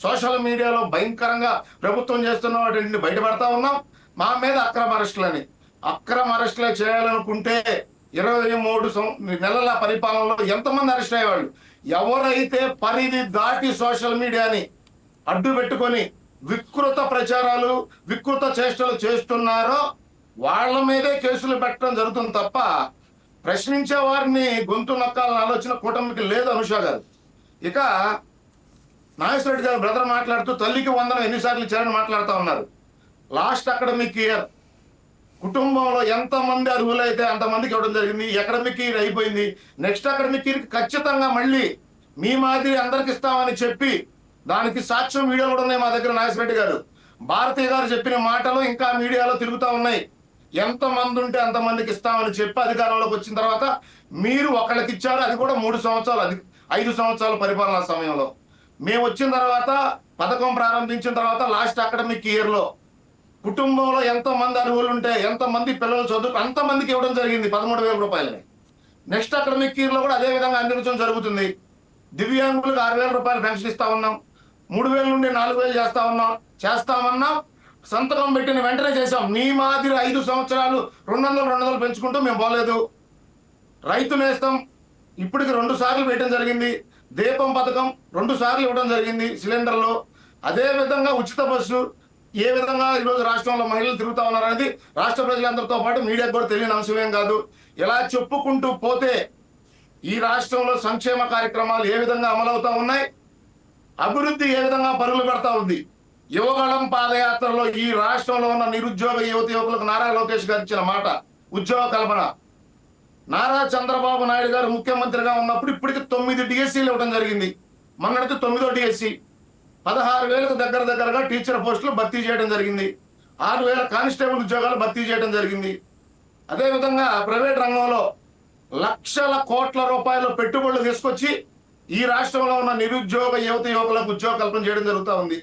సోషల్ మీడియాలో భయంకరంగా ప్రభుత్వం చేస్తున్న వాటిని బయటపడతా ఉన్నాం, మా మీద అక్రమ అరెస్టులే చేయాలనుకుంటే 23 నెలల పరిపాలనలో ఎంతమంది అరెస్ట్ అయ్యేవాళ్ళు? ఎవరైతే పరిధి దాటి సోషల్ మీడియాని అడ్డు పెట్టుకొని వికృత ప్రచారాలు, వికృత చేష్టలు చేస్తున్నారో వాళ్ళ మీదే కేసులు పెట్టడం జరుగుతుంది తప్ప ప్రశ్నించే వారిని గొంతు నొక్కాలని ఆలోచన కూటమికి లేదు. అనుష గారు, ఇక నాగేశ్వర రెడ్డి గారు బ్రదర్ మాట్లాడుతూ తల్లికి 100 ఎన్నిసార్లు ఇచ్చారని మాట్లాడుతూ ఉన్నారు. లాస్ట్ అకాడమిక్ ఇయర్ కుటుంబంలో ఎంతమంది అర్హులైతే అంతమందికి ఇవ్వడం జరిగింది. అకాడమిక్ ఇయర్ అయిపోయింది. నెక్స్ట్ అకాడమిక్ ఇయర్ ఖచ్చితంగా మళ్ళీ మీ మాదిరి అందరికి ఇస్తామని చెప్పి దానికి సాక్ష్యం వీడియోలు కూడా ఉన్నాయి మా దగ్గర. నాగేశ్వర రెడ్డి గారు, భారతీయ గారు చెప్పిన మాటలు ఇంకా మీడియాలో తిరుగుతూ ఉన్నాయి. ఎంతమంది ఉంటే అంతమందికి ఇస్తామని చెప్పి అధికారంలోకి వచ్చిన తర్వాత మీరు ఒకళ్ళకి ఇచ్చారు, అది కూడా 3 సంవత్సరాలు, 5 సంవత్సరాల పరిపాలనా సమయంలో. మేము వచ్చిన తర్వాత పథకం ప్రారంభించిన తర్వాత లాస్ట్ అకాడమిక్ ఇయర్ లో కుటుంబంలో ఎంతమంది అర్హులు ఉంటే, ఎంతమంది పిల్లలు చదువు అంతమందికి ఇవ్వడం జరిగింది 13,000 రూపాయలని. నెక్స్ట్ అకాడమిక్ ఇయర్ లో కూడా అదే విధంగా అందించడం జరుగుతుంది. దివ్యాంగులకు 6,000 రూపాయలు పెన్షన్ ఇస్తా ఉన్నాం, 3,000 నుండి 4,000 చేస్తామన్నాం. సంతకం పెట్టిన వెంటనే చేశాం. మీ మాదిరి 5 సంవత్సరాలు 200 పెంచుకుంటూ మేము పోలేదు. రైతు నేస్తం ఇప్పటికి 2 సార్లు వేయడం జరిగింది. దీపం పథకం 2 సార్లు ఇవ్వడం జరిగింది సిలిండర్లో. అదే విధంగా ఉచిత బస్సు ఏ విధంగా ఈరోజు రాష్ట్రంలో మహిళలు తిరుగుతా ఉన్నారు అనేది రాష్ట్ర ప్రజలందరితో పాటు మీడియాకు కూడా తెలియని అంశమేం కాదు. ఇలా చెప్పుకుంటూ పోతే ఈ రాష్ట్రంలో సంక్షేమ కార్యక్రమాలు ఏ విధంగా అమలవుతా ఉన్నాయి, అభివృద్ధి ఏ విధంగా పరుగులు పెడతా ఉంది. యువగళం పాదయాత్రలో ఈ రాష్ట్రంలో ఉన్న నిరుద్యోగ యువకులకు నారా లోకేష్ గారు ఇచ్చిన మాట ఉద్యోగ కల్పన. నారా చంద్రబాబు నాయుడు గారు ముఖ్యమంత్రిగా ఉన్నప్పుడు ఇప్పటికి 9 డిఎస్సీలు ఇవ్వడం జరిగింది. మొన్నటికి 9వ డిఎస్సీ 16,000కు దగ్గరగా టీచర్ పోస్టులు భర్తీ చేయడం జరిగింది. 6,000 కానిస్టేబుల్ ఉద్యోగాలు భర్తీ చేయడం జరిగింది. అదేవిధంగా ప్రైవేట్ రంగంలో లక్షల కోట్ల రూపాయల పెట్టుబడులు తీసుకొచ్చి ఈ రాష్ట్రంలో ఉన్న నిరుద్యోగ యువకులకు ఉద్యోగ కల్పన చేయడం జరుగుతూ ఉంది.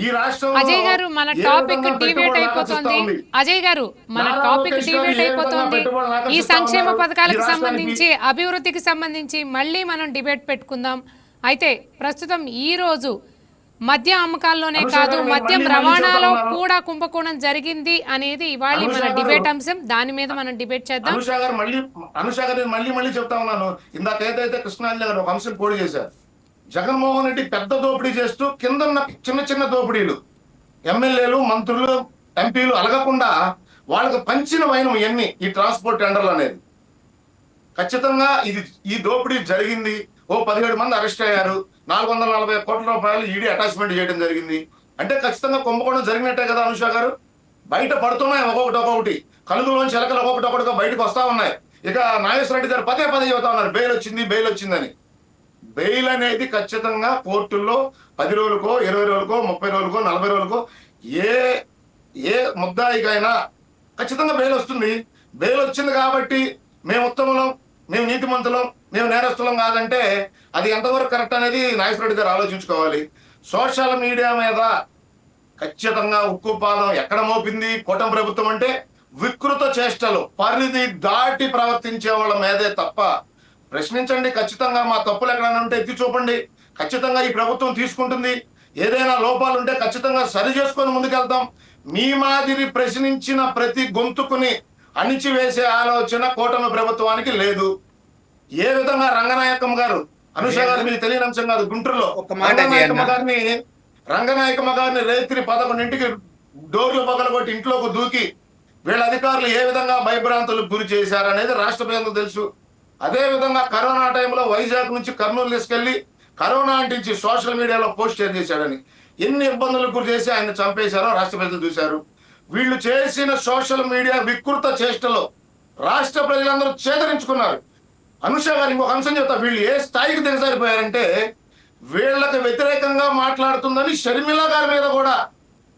ఈ రాష్ట్రంలో అజయ్ గారు మన టాపిక్ డివేట్ అయిపోతుంది. అజయ్ గారు మన టాపిక్ డివేట్ అయిపోతుంది. ఈ సంక్షేమ పథకాలకు సంబంధించి అభివృద్ధికి సంబంధించి మళ్ళీ మనం డిబేట్ పెట్టుకుందాం. అయితే ప్రస్తుతం ఈ రోజు మద్య అమ్మకాల్లోనే కాదు మద్యం రవాణాలో కూడా కుంభకోణం జరిగింది అనేది ఇవాళ మన డిబేట్ అంశం. దాని మీద మనం డిబేట్ చేద్దాం. అనుషా గారు మళ్ళీ చెప్తా ఉన్నాను. ఇందాక ఏదైతే కృష్ణాంజలి గారు ఒక అంశం పోటీ చేశారు. జగన్మోహన్ రెడ్డి పెద్ద దోపిడీ చేస్తూ కింద చిన్న దోపిడీలు ఎమ్మెల్యేలు మంత్రులు ఎంపీలు అలగకుండా వాళ్ళకు పంచిన వైనం ఎన్ని ఈ ట్రాన్స్పోర్ట్ టెండర్లు అనేది ఖచ్చితంగా ఈ దోపిడీ జరిగింది. 17 మంది అరెస్ట్ అయ్యారు. 440 కోట్ల రూపాయలు ఈడీ అటాచ్మెంట్ చేయడం జరిగింది. అంటే ఖచ్చితంగా కుంభకోణం జరిగినట్టే కదా అనుషా గారు. బయట పడుతున్నాయి ఒక్కొక్కటి కలుగులోంచి ఎలకలు ఒక్కొక్కటిగా బయటకు వస్తా ఉన్నాయి. ఇక నాగేశ్వర రెడ్డి గారు పదే చెబుతా ఉన్నారు బెయిల్ వచ్చిందని. బెయిల్ అనేది ఖచ్చితంగా కోర్టుల్లో 10 రోజులకో 20 రోజులకో 30 రోజులకో 40 రోజులకో ఏ ముద్దాయికైనా ఖచ్చితంగా బెయిల్ వస్తుంది. బెయిల్ వచ్చింది కాబట్టి మేము ఉత్తములం, మేము నీతిమంతులం, మేము నేరస్తులం కాదంటే అది ఎంతవరకు కరెక్ట్ అనేది నాగేశ్వర రెడ్డి గారు ఆలోచించుకోవాలి. సోషల్ మీడియా మీద ఖచ్చితంగా ఉక్కుపాదం ఎక్కడ మోపింది కూటమి ప్రభుత్వం అంటే వికృత చేష్టలు పరిధి దాటి ప్రవర్తించే వాళ్ళ మీదే తప్ప ప్రశ్నించండి. ఖచ్చితంగా మా తప్పులు ఎక్కడైనా ఉంటే ఎత్తి చూపండి. ఖచ్చితంగా ఈ ప్రభుత్వం తీసుకుంటుంది. ఏదైనా లోపాలు ఉంటే ఖచ్చితంగా సరి చేసుకొని ముందుకెళ్తాం. మీ మాదిరి ప్రశ్నించిన ప్రతి గొంతుకుని అణిచివేసే ఆలోచన కూటమి ప్రభుత్వానికి లేదు. ఏ విధంగా రంగనాయకమ్మ గారు అనుష గారు మీకు తెలియని అంశం కాదు, గుంటూరులో రంగనాయకమ్మ గారిని రేత్రి 11ంటికి డోర్లు పగలగొట్టి ఇంట్లోకి దూకి వీళ్ళ అధికారులు ఏ విధంగా భయభ్రాంతులకు గురి చేశారనేది రాష్ట్ర ప్రజలకు తెలుసు. అదే విధంగా కరోనా టైంలో వైజాగ్ నుంచి కర్నూలు తీసుకెళ్లి కరోనా అంటించి సోషల్ మీడియాలో పోస్ట్ షేర్ చేశాడని ఎన్ని ఇబ్బందులకు గురి చేసి ఆయన చంపేశారో రాష్ట్ర ప్రజలు చూశారు. వీళ్ళు చేసిన సోషల్ మీడియా వికృత చేష్టలో రాష్ట్ర ప్రజలందరూ చేదరించుకున్నారు. అనుష గారు ఇంకొక అంశం చెప్తా, వీళ్ళు ఏ స్థాయికి దిగజారిపోయారంటే వీళ్ళకి వ్యతిరేకంగా మాట్లాడుతుందని షర్మిల గారి మీద కూడా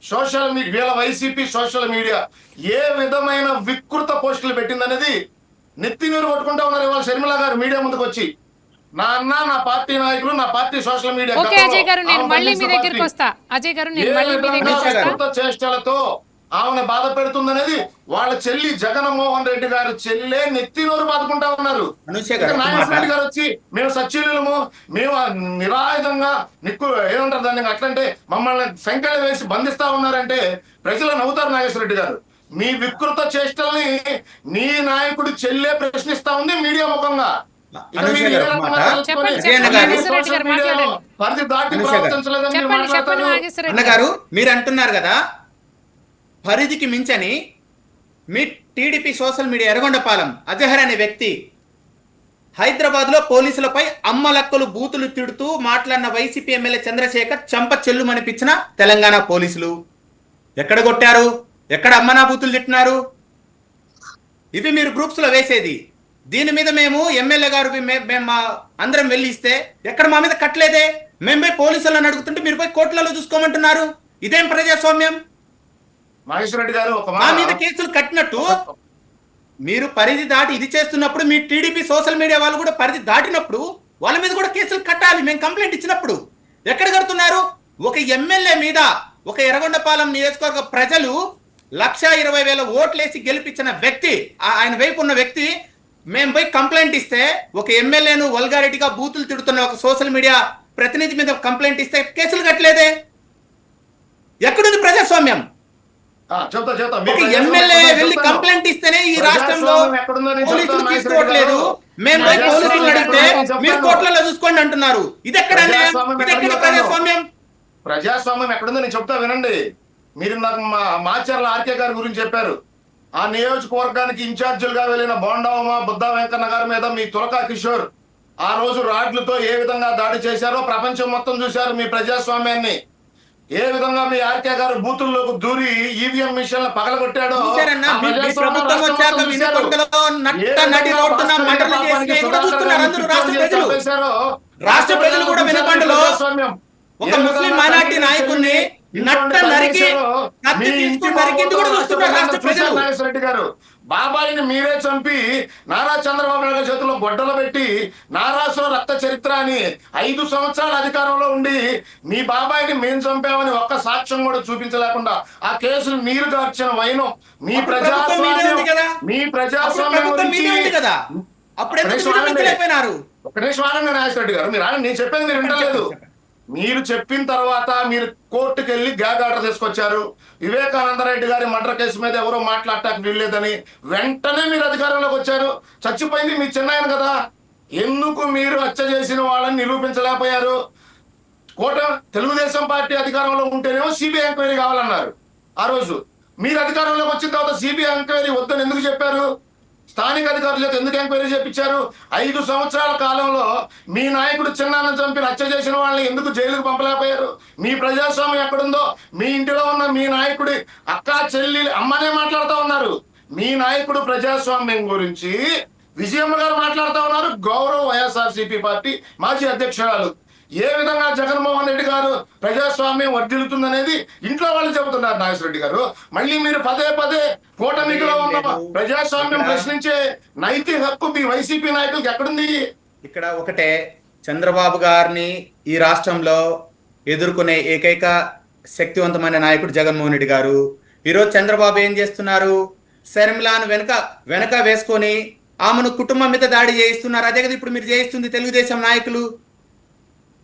సోషల్ మీడియా వీళ్ళ వైసీపీ సోషల్ మీడియా ఏ విధమైన వికృత పోస్టులు పెట్టిందనేది నెత్తి నీరు కొట్టుకుంటా ఉన్నారు. ఇవాళ షర్మిల గారు మీడియా ముందుకు వచ్చి నా అన్న, నా పార్టీ నాయకులు, నా పార్టీ సోషల్ మీడియా చేష్టలతో ఆమెను బాధ పెడుతుందనేది వాళ్ళ చెల్లి జగన్మోహన్ రెడ్డి గారు చెల్లె నెత్తి నోరు బాదుకుంటా ఉన్నారు. నాగేశ్వర రెడ్డి గారు వచ్చి మేము సచ్చీలము, మేము నిరాయుధంగా ఏమంటారు దాన్ని అట్లంటే మమ్మల్ని సంఖ్యలు వేసి బంధిస్తా ఉన్నారంటే ప్రజలు నవ్వుతారు. నాగేశ్వర రెడ్డి గారు మీ వికృత చేష్టల్ని నీ నాయకుడు చెల్లె ప్రశ్నిస్తా ఉంది మీడియా ముఖంగా. అన్నగారు మీరు అంటున్నారు కదా పరిధికి మించని మీ TDP social media Yerragondapalem Azhar అనే వ్యక్తి హైదరాబాద్ లో పోలీసులపై అమ్మలక్కలు బూతులు తిడుతూ మాట్లాడిన వైసీపీ ఎమ్మెల్యే చంద్రశేఖర్ చంప చెల్లుమనిపించిన తెలంగాణ పోలీసులు ఎక్కడ కొట్టారు, ఎక్కడ అమ్మనా బూతులు తిట్టినారు? ఇవి మీరు గ్రూప్స్ లో వేసేది. దీని మీద మేము ఎమ్మెల్యే గారు మేము అందరం వెళ్ళి ఇస్తే ఎక్కడ మా మీద కట్టలేదే, మేము పోయి పోలీసులను అడుగుతుంటే మీరు పోయి కోర్టులలో చూసుకోమంటున్నారు. ఇదేం ప్రజాస్వామ్యం? నాగేశ్వర రెడ్డి గారు మా మీద కేసులు కట్టినట్టు మీరు పరిధి దాటి ఇది చేస్తున్నప్పుడు మీ టీడీపీ సోషల్ మీడియా వాళ్ళు కూడా పరిధి దాటినప్పుడు వాళ్ళ మీద కూడా కేసులు కట్టాలి. మేము కంప్లైంట్ ఇచ్చినప్పుడు ఎక్కడ కడుతున్నారు? ఒక ఎమ్మెల్యే మీద ఒక ఎర్రగొండపాలెం నియోజకవర్గ ప్రజలు 1,20,000 ఓట్లేసి గెలిపించిన వ్యక్తి, ఆయన వైపు ఉన్న వ్యక్తి మేము పోయి కంప్లైంట్ ఇస్తే ఒక ఎమ్మెల్యేను వల్గారిటీగా బూతులు తిడుతున్న ఒక సోషల్ మీడియా ప్రతినిధి మీద కంప్లైంట్ ఇస్తే కేసులు కట్టలేదే. ఎక్కడుంది ప్రజాస్వామ్యం? చెప్తా చెప్తా. మీ ఒక ప్రజాస్వామ్యం ఎమ్మెల్యే ఎక్కడుందో వెళ్ళి చెప్తాను. కంప్లైంట్ ఇస్తేనే ఈ రాష్ట్రంలో ప్రజాస్వామ్యం ఎక్కడుందో నేను పోలీసులు చెప్తాను, తీసుకోవట్లేదు. నాగేశ్వర రెడ్డి మేము పోయి గారు. పోలీసులు అడిగితే ప్రజాస్వామ్యం మీరు చెప్తాను. కోర్టులలో చూసుకోండి అంటున్నారు. ఇది ఎక్కడ అన్యాయం? ప్రజాస్వామ్యం ఇది ఎక్కడ ఎక్కడ ప్రజాస్వామ్యం? ప్రజాస్వామ్యం ఎక్కడుందో నేను చెప్తా వినండి. మీరు నాకు మాచర్ల ఆర్కే గారి గురించి చెప్పారు. ఆ నియోజకవర్గానికి ఇన్ఛార్జీలుగా వెళ్ళిన బోండావమ బుద్ధా వెంకన్న గారి మీద మీ తులకా కిషోర్ ఆ రోజు రాడ్లతో ఏ విధంగా దాడి చేశారో ప్రపంచం మొత్తం చూశారు. మీ ప్రజాస్వామ్యాన్ని ఏ విధంగా మీ ఆర్కే గారు బూతుల్లోకి దూరి ఈవీఎం మిషన్లు పగలగొట్టాడో చూశారన్నా? ఆ మీ ప్రజాస్వామ్యం ప్రభుత్వం రాష్ట్రం వచ్చాక మొత్తం చూశారు. వినుకొండలో ఏ నట్ట నడి విధంగా రోడ్డున భాస్కర్ మటలు పాపానికి చేసి కూడా సుధాకర్ చూస్తున్నారు గారిని అందరూ పిచ్చోలు రాష్ట్ర చేసి ప్రజలు. చంపేశారో రాష్ట్ర ప్రజలు కూడా వినుకొండలో ప్రజాస్వామ్యం ఒక ముస్లిం మైనార్టీ నాయకుడిని నట్ట నరికి కత్తి తీసుకుని నరికింది కూడా చూస్తున్నారు రాష్ట్ర ప్రజలు. నాగేశ్వర రెడ్డి గారు బాబాయిని మీరే చంపి నారా చంద్రబాబు నాయుడు చేతిలో గొడ్డలు పెట్టి నారాసుర రక్త చరిత్ర అని 5 సంవత్సరాల అధికారంలో ఉండి మీ బాబాయిని మేము చంపామని ఒక్క సాక్ష్యం కూడా చూపించలేకుండా ఆ కేసులు నీరు గార్చిన వైనం మీ ప్రజాస్వామ్యం మీ ప్రజాస్వామ్యం గురించి కదా అప్పుడు ఎందుకు వినిపించలేకపోయినారు? ఒక నిమిషం ఆనంద నాగేశ్వర రెడ్డి గారు మీరు నేను చెప్పేది మీరు వింటలేదు. మీరు చెప్పిన తర్వాత మీరు కోర్టుకు వెళ్ళి గ్యాగ్ ఆర్డర్ తీసుకొచ్చారు. వివేకానంద రెడ్డి గారి మర్డర్ కేసు మీద ఎవరో మాట్లాడటానికి వీల్లేదని వెంటనే మీరు అధికారంలోకి వచ్చారు. చచ్చిపోయింది మీ చిన్నాయన కదా, ఎందుకు మీరు హత్య చేసిన వాళ్ళని నిరూపించలేకపోయారు? తెలుగుదేశం పార్టీ అధికారంలో ఉంటేనేమో సిబిఐ ఎంక్వైరీ కావాలన్నారు. ఆ రోజు మీరు అధికారంలోకి వచ్చిన తర్వాత సిబిఐ ఎంక్వైరీ వద్దని ఎందుకు చెప్పారు? స్థానిక అధికారులకు ఎందుకు ఎంక్వైరీ చేపించారు? 5 సంవత్సరాల కాలంలో మీ నాయకుడు చిన్నాన్న చంపి హత్య చేసిన వాళ్ళని ఎందుకు జైలుకు పంపలేకపోయారు? మీ ప్రజాస్వామ్యం ఎక్కడుందో మీ ఇంటిలో ఉన్న మీ నాయకుడి అక్క చెల్లి అమ్మనే మాట్లాడుతూ ఉన్నారు. మీ నాయకుడు ప్రజాస్వామ్యం గురించి విజయమ్మ గారు మాట్లాడుతూ ఉన్నారు. గౌరవ వైఎస్ఆర్సీపీ పార్టీ మాజీ అధ్యక్షురాలు ఏ విధంగా జగన్మోహన్ రెడ్డి గారు ప్రజాస్వామ్యం వర్ధిల్లుతుందనేది ఇంట్లో వాళ్ళు చెబుతున్నారు. నాగేశ్వర రెడ్డి గారు మళ్ళీ మీరు పదే పదే కూటమిలో ఉన్న ప్రజాస్వామ్యం ప్రశ్నించే నైతిక హక్కు మీ వైసీపీ నాయకులకు ఎక్కడుంది? ఇక్కడ ఒకటే, చంద్రబాబు గారిని ఈ రాష్ట్రంలో ఎదుర్కొనే ఏకైక శక్తివంతమైన నాయకుడు జగన్మోహన్ రెడ్డి గారు. ఈరోజు చంద్రబాబు ఏం చేస్తున్నారు? శర్మిలాను వెనక వేసుకొని ఆమెను కుటుంబం మీద దాడి చేయిస్తున్నారు. అదే కదా ఇప్పుడు మీరు చేయిస్తుంది తెలుగుదేశం నాయకులు,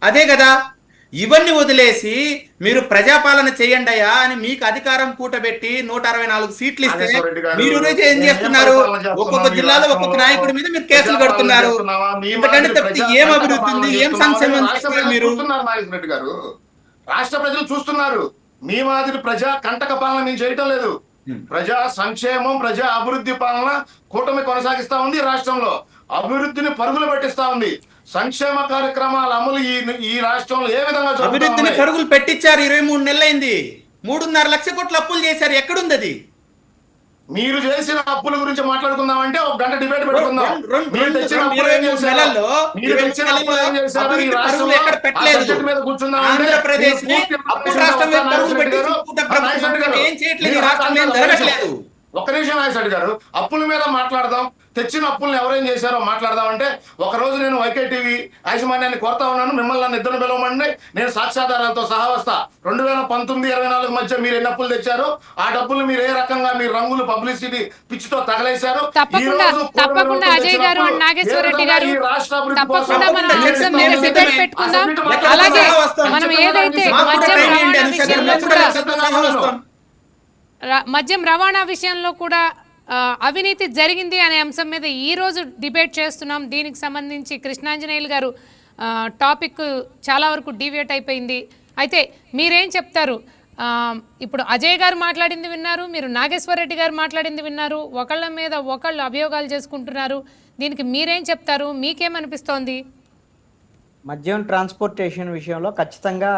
అదే కదా. ఇవన్నీ వదిలేసి మీరు ప్రజాపాలన చేయండియా అని మీకు అధికారం కూటబెట్టి 164 సీట్లు ఇస్తే మీరు ఏం చేస్తున్నారు? ఒక్కొక్క జిల్లాలో ఒక్కొక్క నాయకుడి మీద మీరు కేసులు కడుతున్నారు. ఎందుకంటే తప్పితే ఏం అభివృద్ధి ఉంది, ఏం సంక్షేమం మీరు? నాగేశ్వర రెడ్డి గారు రాష్ట్ర ప్రజలు చూస్తున్నారు. మీ మాదిరి ప్రజా కంటక పాలన మేము చేయటం లేదు. ప్రజా సంక్షేమం ప్రజా అభివృద్ధి పాలన కూటమి కొనసాగిస్తా ఉంది. రాష్ట్రంలో అభివృద్ధిని పరుగులు పెట్టిస్తా ఉంది. సంక్షేమ కార్యక్రమాల అమలు ఈ రాష్ట్రంలో ఏ విధంగా అభివృద్ధిని పరుగులు పెట్టించారు. 23 నెలలైంది. 3.5 లక్షల కోట్ల అప్పులు చేశారు. ఎక్కడుంది అది? మీరు చేసిన అప్పుల గురించి మాట్లాడుకుందామంటే ఒక గంట డిబేట్ పెట్టుకుందాం. ఆంధ్రప్రదేశ్ అప్పుడు రాష్ట్రం పరుగులు పెట్టి ఏం చేయట్లేదు. రాష్ట్రం ఏం జరగట్లేదు. ఒక్క నిమిషం నాగేశ్వర గారు అప్పుల మీద మాట్లాడదాం. తెచ్చిన అప్పులను ఎవరేం చేశారో మాట్లాడదాం అంటే ఒక రోజు నేను వైకేటీవీ యాజమాన్యాన్ని కోరుతా ఉన్నాను, మిమ్మల్ని నన్ను ఇద్దరు పిలవమండి, నేను సాక్ష్యాధారాలతో సహా వస్తా. 2019-24 మధ్య మీరు ఎన్ని అప్పులు తెచ్చారు, ఆ డబ్బులు మీరు ఏ రకంగా మీరు రంగులు పబ్లిసిటీ పిచ్చితో తగలేశారు. తప్పకుండా అజయ్ గారు అండ్ నాగేశ్వర రెడ్డి గారు తప్పకుండా మనం అంశం మీద డిబేట్ పెట్టుకుందాం. అలాగే మనం ఏదైతే మద్యం రవాణా విషయంలో కూడా అవినీతి జరిగింది అనే అంశం మీద ఈరోజు డిబేట్ చేస్తున్నాం. దీనికి సంబంధించి కృష్ణాంజనేయులు గారు టాపిక్ చాలా వరకు డీవియేట్ అయిపోయింది. అయితే మీరేం చెప్తారు? ఇప్పుడు అజయ్ గారు మాట్లాడింది విన్నారు, మీరు నాగేశ్వర రెడ్డి గారు మాట్లాడింది విన్నారు. ఒకళ్ళ మీద ఒకళ్ళు అభియోగాలు చేసుకుంటున్నారు. దీనికి మీరేం చెప్తారు? మీకేమనిపిస్తోంది? మద్యం ట్రాన్స్పోర్టేషన్ విషయంలో ఖచ్చితంగా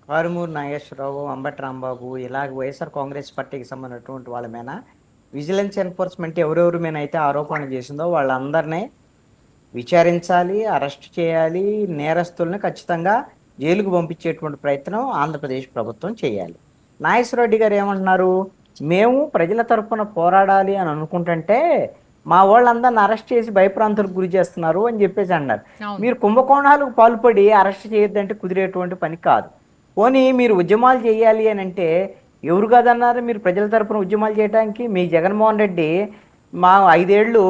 కారుమూరి నాగేశ్వరరావు, అంబటి రాంబాబు ఇలాగ వైఎస్ఆర్ కాంగ్రెస్ పార్టీకి సంబంధించినటువంటి వాళ్ళ మీద విజిలెన్స్ ఎన్ఫోర్స్మెంట్ ఎవరెవరి మీద అయితే ఆరోపణలు చేసిందో వాళ్ళందరినీ విచారించాలి, అరెస్ట్ చేయాలి, నేరస్తుల్ని ఖచ్చితంగా జైలుకు పంపించేటువంటి ప్రయత్నం ఆంధ్రప్రదేశ్ ప్రభుత్వం చేయాలి. నాగేశ్వర రెడ్డి గారు ఏమంటున్నారు? మేము ప్రజల తరఫున పోరాడాలి అని అనుకుంటుంటే మా వాళ్ళందరిని అరెస్ట్ చేసి భయప్రాంతులకు గురి చేస్తున్నారు అని చెప్పేసి అన్నారు. మీరు కుంభకోణాలకు పాల్పడి అరెస్ట్ చేయొద్దంటే కుదిరేటువంటి పని కాదు. పోనీ మీరు ఉద్యమాలు చేయాలి అని అంటే ఎవరు కాదన్నారు? మీరు ప్రజల తరపున ఉద్యమాలు చేయడానికి మీ జగన్మోహన్ రెడ్డి మా 5 ఏళ్ళు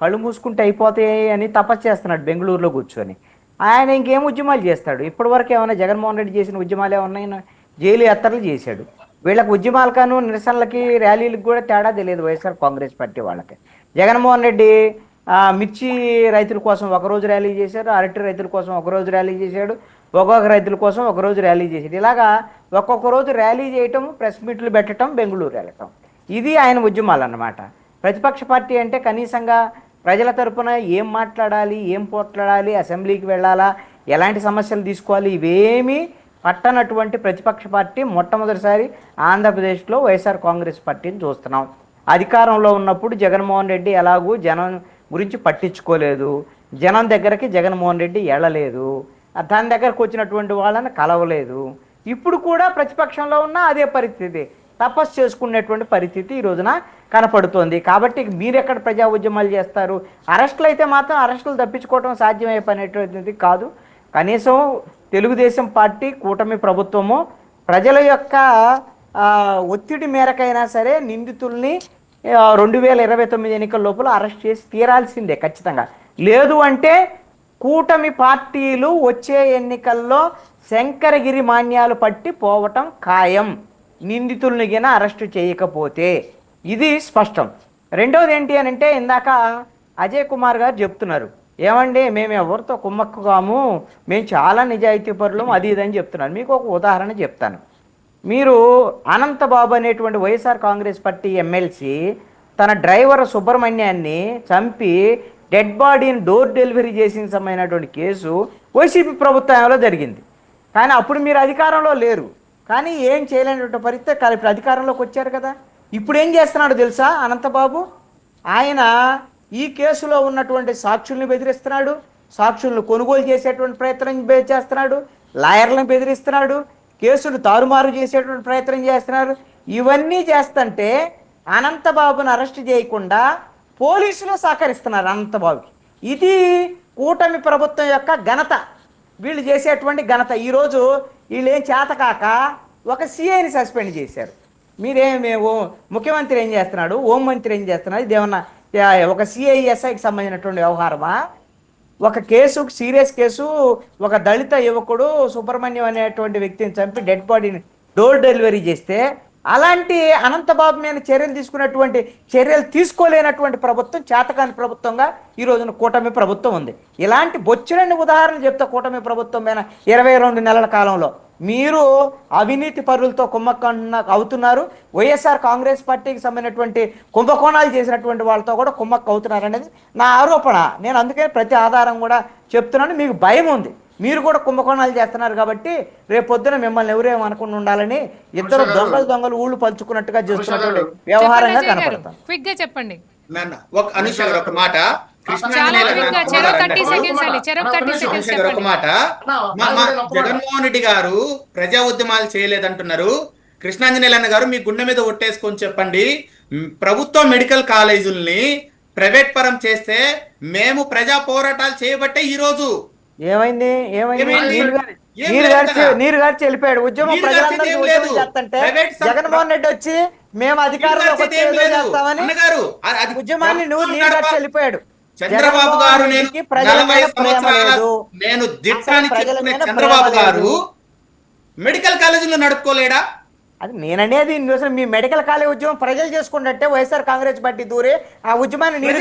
కళ్ళు మూసుకుంటే అయిపోతాయి అని తపస్సు చేస్తున్నాడు బెంగళూరులో కూర్చొని. ఆయన ఇంకేం ఉద్యమాలు చేస్తాడు? ఇప్పటి వరకు ఏమైనా జగన్మోహన్ రెడ్డి చేసిన ఉద్యమాలు ఏమన్నా? జైలు యాత్రలు చేశాడు. వీళ్ళకి ఉద్యమాలకాను నిరసనలకి ర్యాలీలకు కూడా తేడా తెలియదు వైఎస్ఆర్ కాంగ్రెస్ పార్టీ వాళ్ళకి. జగన్మోహన్ రెడ్డి మిర్చి రైతుల కోసం ఒకరోజు ర్యాలీ చేశాడు, అరటి రైతుల కోసం ఒకరోజు ర్యాలీ చేశాడు, ఒక్కొక్క రైతుల కోసం ఒకరోజు ర్యాలీ చేశాడు. ఇలాగా ఒక్కొక్క రోజు ర్యాలీ చేయటం, ప్రెస్ మీట్లు పెట్టడం, బెంగళూరు వెళ్ళటం, ఇది ఆయన ఉద్యమాలు అన్నమాట. ప్రతిపక్ష పార్టీ అంటే కనీసంగా ప్రజల తరపున ఏం మాట్లాడాలి, ఏం పోట్లాడాలి, అసెంబ్లీకి వెళ్ళాలా, ఎలాంటి సమస్యలు తీసుకోవాలి, ఇవేమీ పట్టనటువంటి ప్రతిపక్ష పార్టీ మొట్టమొదటిసారి ఆంధ్రప్రదేశ్లో వైఎస్ఆర్ కాంగ్రెస్ పార్టీని చూస్తున్నాం. అధికారంలో ఉన్నప్పుడు జగన్మోహన్ రెడ్డి ఎలాగూ జనం గురించి పట్టించుకోలేదు, జనం దగ్గరికి జగన్మోహన్ రెడ్డి వెళ్ళలేదు, దాని దగ్గరకు వచ్చినటువంటి వాళ్ళని కలవలేదు. ఇప్పుడు కూడా ప్రతిపక్షంలో ఉన్న అదే పరిస్థితి, తపస్సు చేసుకునేటువంటి పరిస్థితి ఈ రోజున కనపడుతోంది. కాబట్టి మీరు ఎక్కడ ప్రజా ఉద్యమాలు చేస్తారు? అరెస్టులు అయితే మాత్రం అరెస్టులు తప్పించుకోవడం సాధ్యమయ్యే పని అనేటువంటిది కాదు. కనీసం తెలుగుదేశం పార్టీ కూటమి ప్రభుత్వము ప్రజల యొక్క ఒత్తిడి మేరకైనా సరే నిందితుల్ని 2029 ఎన్నికల లోపల అరెస్ట్ చేసి తీరాల్సిందే ఖచ్చితంగా. లేదు అంటే కూటమి పార్టీలు వచ్చే ఎన్నికల్లో శంకరగిరి మాన్యాలు పట్టి పోవటం ఖాయం, నిందితుల్ని గిన అరెస్టు చేయకపోతే. ఇది స్పష్టం. రెండవది ఏంటి అని అంటే, ఇందాక అజయ్ కుమార్ గారు చెప్తున్నారు, ఏమండి మేము ఎవరితో కుమ్మక్కు కాము, మేము చాలా నిజాయితీ పరులం, అది ఇదని చెప్తున్నారు. మీకు ఒక ఉదాహరణ చెప్తాను. మీరు అనంతబాబు అనేటువంటి వైఎస్ఆర్ కాంగ్రెస్ పార్టీ ఎమ్మెల్సీ తన డ్రైవర్ సుబ్రహ్మణ్యాన్ని చంపి డెడ్ బాడీని డోర్ డెలివరీ చేసిన సమయమైనటువంటి కేసు వైసీపీ ప్రభుత్వంలో జరిగింది. కానీ అప్పుడు మీరు అధికారంలో లేరు, కానీ ఏం చేయలేనటువంటి పరిస్థితి. కానీ ఇప్పుడు అధికారంలోకి వచ్చారు కదా. ఇప్పుడు ఏం చేస్తున్నాడు తెలుసా అనంతబాబు? ఆయన ఈ కేసులో ఉన్నటువంటి సాక్షుల్ని బెదిరిస్తున్నాడు, సాక్షులను కొనుగోలు చేసేటువంటి ప్రయత్నం చేస్తున్నాడు, లాయర్లను బెదిరిస్తున్నాడు, కేసులు తారుమారు చేసేటువంటి ప్రయత్నం చేస్తున్నారు. ఇవన్నీ చేస్తుంటే అనంతబాబును అరెస్ట్ చేయకుండా పోలీసులు సహకరిస్తున్నారు అనంతబాబుకి. ఇది కూటమి ప్రభుత్వం యొక్క ఘనత, వీళ్ళు చేసేటువంటి ఘనత. ఈరోజు వీళ్ళు ఏం చేతకాక ఒక సిఐని సస్పెండ్ చేశారు. మీరేమేమో ముఖ్యమంత్రి ఏం చేస్తున్నాడు, హోంమంత్రి ఏం చేస్తున్నాడు, ఇదేమన్నా ఒక సిఐఎస్ఐకి సంబంధించినటువంటి వ్యవహారమా? ఒక కేసు, సీరియస్ కేసు, ఒక దళిత యువకుడు సుబ్రహ్మణ్యం అనేటువంటి వ్యక్తిని చంపి డెడ్ బాడీని డోర్ డెలివరీ చేస్తే అలాంటి అనంతబాబు మీద చర్యలు తీసుకోలేనటువంటి ప్రభుత్వం, చేతకాని ప్రభుత్వంగా ఈ రోజున కూటమి ప్రభుత్వం ఉంది. ఇలాంటి బొచ్చులన్నీ ఉదాహరణలు చెప్తా కూటమి ప్రభుత్వం మీద 22 నెలల కాలంలో మీరు అవినీతి పరులతో అవుతున్నారు, వైఎస్ఆర్ కాంగ్రెస్ పార్టీకి సంబంధించినటువంటి కుంభకోణాలు చేసినటువంటి వాళ్ళతో కూడా కుమ్మక్కు అవుతున్నారు అనేది నా ఆరోపణ. నేను అందుకే ప్రతి ఆధారం కూడా చెప్తున్నాను. మీకు భయం ఉంది, మీరు కూడా కుంభకోణాలు చేస్తున్నారు కాబట్టి రేపొద్దున మిమ్మల్ని ఎవరేమో అనుకుని ఉండాలని ఇద్దరు దొంగలు ఊళ్ళు పంచుకున్నట్టుగా చేస్తున్నటువంటి వ్యవహారంగా కనపడతాం. క్విక్ గా చెప్పండి. ఒక అనుష గారు ఒక మాట, ఒక మాట, జగన్మోహన్ రెడ్డి గారు ప్రజా ఉద్యమాలు చేయలేదంటున్నారు. కృష్ణాంజనేయులు గారు మీ గుండె మీద ఒట్టేసుకొని చెప్పండి, ప్రభుత్వ మెడికల్ కాలేజీల్ని ప్రైవేట్ పరం చేస్తే మేము ప్రజా పోరాటాలు చేయబట్టే ఈ రోజు ఏమైంది నీరు గారు వెళ్ళిపోయాడు. ఉద్యమం ప్రజలందరికీ చేస్తుంటే జగన్మోహన్ రెడ్డి వచ్చి మేము అధికారంలోకి చేస్తామని ఉద్యమాన్ని నీరు గారు వెళ్ళిపోయాడు. చంద్రబాబు గారు నేను దిట్టాన్ని చెప్తున్న చంద్రబాబు గారు మెడికల్ కాలేజీలో నడుపుకోలేడా? అది నేననేది మీ మెడికల్ కాలేజ్ ఉద్యమం ప్రజలు చేసుకుంటే వైఎస్ఆర్ కాంగ్రెస్ పార్టీ దూరే ఆ ఉద్యమాన్ని నీరు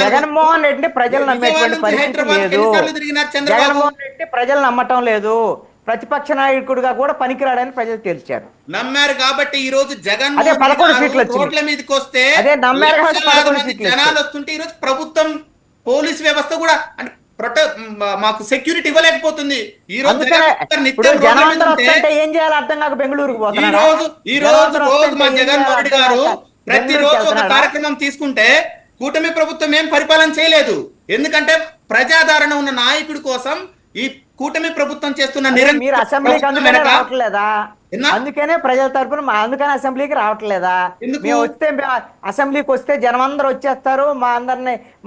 జగన్మోహన్ రెడ్డి ప్రజలు నమ్మేటువంటి పరిస్థితి లేదు. జగన్మోహన్ రెడ్డి ప్రజలు నమ్మటం లేదు, ప్రతిపక్ష నాయకుడిగా కూడా పనికిరాడని ప్రజలు తేల్చారు. నమ్మారు కాబట్టి ఈ రోజు జగన్ 11 సీట్లు రోడ్ల మీదకి వస్తే జనాలు వస్తుంటే ఈ రోజు ప్రభుత్వం పోలీస్ వ్యవస్థ కూడా మాకు సెక్యూరిటీ ఇవ్వలేకపోతుంది. ఈ రోజు ఏం చేయాలి అర్థం కాక బెంగళూరుకు ఈ రోజు మా జగన్మోహన్ రెడ్డి గారు ప్రతిరోజు ఒక కార్యక్రమం తీసుకుంటే కూటమి ప్రభుత్వం ఏం పరిపాలన చేయలేదు. ఎందుకంటే ప్రజాదరణ ఉన్న నాయకుడి కోసం ఈ కూటమి ప్రభుత్వం చేస్తున్న మీరు అసెంబ్లీకి అందుకనే రావట్లేదా? ఎన్నా? అందుకనే ప్రజల తరపున అందుకని అసెంబ్లీకి రావట్లేదా? ఎందుకు? మేము వస్తే అసెంబ్లీకి వస్తే జనం అందరూ వచ్చేస్తారు,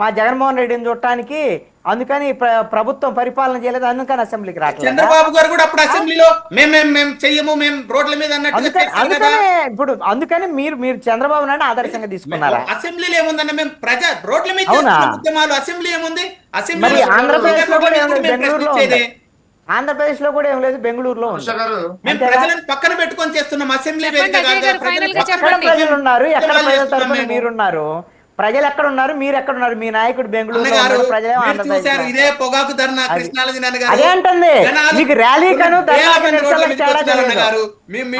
మా జగన్మోహన్ రెడ్డిని చూడటానికి. అందుకని ప్రభుత్వం పరిపాలన చేయలేదు, అందుకని అసెంబ్లీకి రావట్లేదు. చంద్రబాబు గారు కూడా అప్పుడు అసెంబ్లీలో మేము చెయ్యము, మేము రోడ్ల మీద అన్నట్టుగా చేశారు కదా. అందుకని మీరు చంద్రబాబు నాయుడు ఆదర్శంగా తీసుకున్నారా? అసెంబ్లీలో ఏముందన్న, మేము రోడ్ల మీద అవునా? చేస్తున్న ఉద్యమాలు, అసెంబ్లీ ఏముంది? మరి అసెంబ్లీలో ఆంధ్రప్రదేశ్ లో కూడా ఏం లేదు, మేము బెంగళూరులో ప్రశ్నించేదే. ఉంది. ఆంధ్రప్రదేశ్ లో కూడా ఏం లేదు, బెంగళూరులో ఉంది. అనుష గారు మేము అంతేగా? ప్రజలను పక్కన పెట్టుకొని చేస్తున్నాం అసెంబ్లీ చెప్పండి వేదిక అజయ్ కాదు, గారు, ప్రజలను final గా పక్కన ఎక్కడ చెప్పండి. ప్రజలు ఉన్నారు? ఎక్కడ ఉద్యమాలు ప్రజల చేస్తున్నాం తరపున మేము. మీరున్నారు? ప్రజలు ఎక్కడ ఉన్నారు? మీరు ఎక్కడ ఉన్నారు? మీ నాయకుడు బెంగళూరులో అన్నగారు, ఉన్నాడు, ప్రజలేమో మీరు ఆంధ్రప్రదేశ్ చూశారు లో ఇదే ఉన్నారు. పొగాకు ధర్నా అది. కృష్ణాలది నాన్నగారు. అదే అంటుంది, జనాలు మీకు ర్యాలీకను కొన్ని వేల ధర్నాకి మంది రోడ్ల నిరసనలకు మీదకి తేడా వచ్చినారు తెలియదు. అన్నగారు.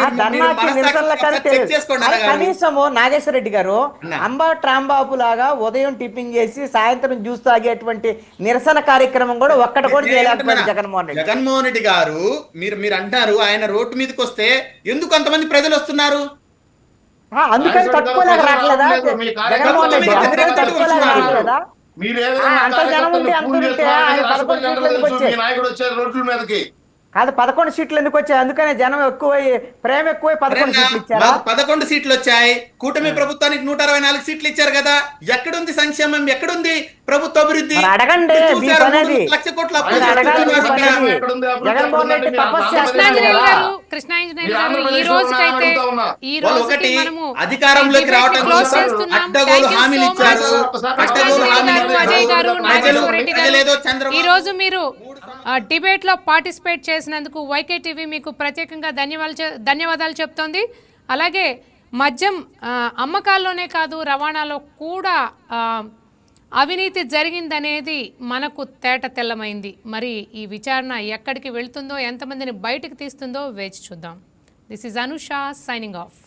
ఆ ధర్నాకి నిరసనలకని చెక్ తెలియదు. చేసుకోండి అది అన్నగారు. కనీసము నాగేశ్వర రెడ్డి గారు అన్న. అంబా ట్రాంబాబు లాగా ఉదయం టిఫిన్ చేసి సాయంత్రం జ్యూస్ తాగేటువంటి నిరసన కార్యక్రమం కూడా ఒక్కటి కూడా చేయలేకపోయాడు జగన్మోహన్ రెడ్డి. జగన్మోహన్ రెడ్డి గారు మీరు అంటారు ఆయన రోడ్డు మీదకి వస్తే ఎందుకు అంతమంది ప్రజలు వస్తున్నారు? అందుకని తట్టుకోలేక రావట్లేదా జగన్మోహన్ రెడ్డి? అందుకని తట్టుకోలేక రావట్లేదా? మీరు అంత జనం ఉంటే ఎంత ఉంటే ఆయన 11 సీట్లు ఎందుకు వచ్చాయి? మీ నాయకుడు వచ్చారు రోడ్ల మీదకి. కాదు 11 సీట్లు ఎందుకు వచ్చాయి? అందుకనే జనం ఎక్కువై ప్రేమ ఎక్కువై 11 సీట్లు ఇచ్చారా? మాకు 11 సీట్లు వచ్చాయి. కూటమి ప్రభుత్వానికి 164 సీట్లు ఇచ్చారు కదా. ఎక్కడుంది సంక్షేమం? ఎక్కడుంది ప్రభుత్వ అభివృద్ధి? మరి అడగండి, మీరు మీ చూశారు, పని అది. 3 లక్షల కోట్ల అప్పు మీరు అడగాలి, మీ చేస్తున్నారు పని అన్నగారు. అది. జగన్మోహన్ రెడ్డి తపస్సు కృష్ణాంజనేయులు చేస్తున్నారు గారు, కదా. కృష్ణాంజనేయులు గారు, ఈ రోజుకైతే ఈ వాళ్ళు రోజుకి ఒకటి మనము అధికారంలోకి debate ని రావడం close కోసం చేస్తున్నాం. అడ్డగోలు Thank you హామీలు so ఇచ్చారు. much. అడ్డగోలు కృష్ణాంజనేయులు హామీలు గారు, అజయ్ గారు, ఇచ్చారు. నాగేశ్వర రెడ్డి గారు, ప్రజలేదో చంద్రబాబు ఈ రోజు మీరు డిబేట్ లో పార్టిసిపేట్ చేసినందుకు వైకే టీవీ మీకు ప్రత్యేకంగా ధన్యవాదాలు చెప్తోంది. అలాగే మద్యం అమ్మకాల్లోనే కాదు, రవాణాలో కూడా అవినీతి జరిగిందనేది మనకు తేట తెల్లమైంది. మరి ఈ విచారణ ఎక్కడికి వెళ్తుందో, ఎంతమందిని బయటకు తీస్తుందో వేచి చూద్దాం. This is Anusha signing off.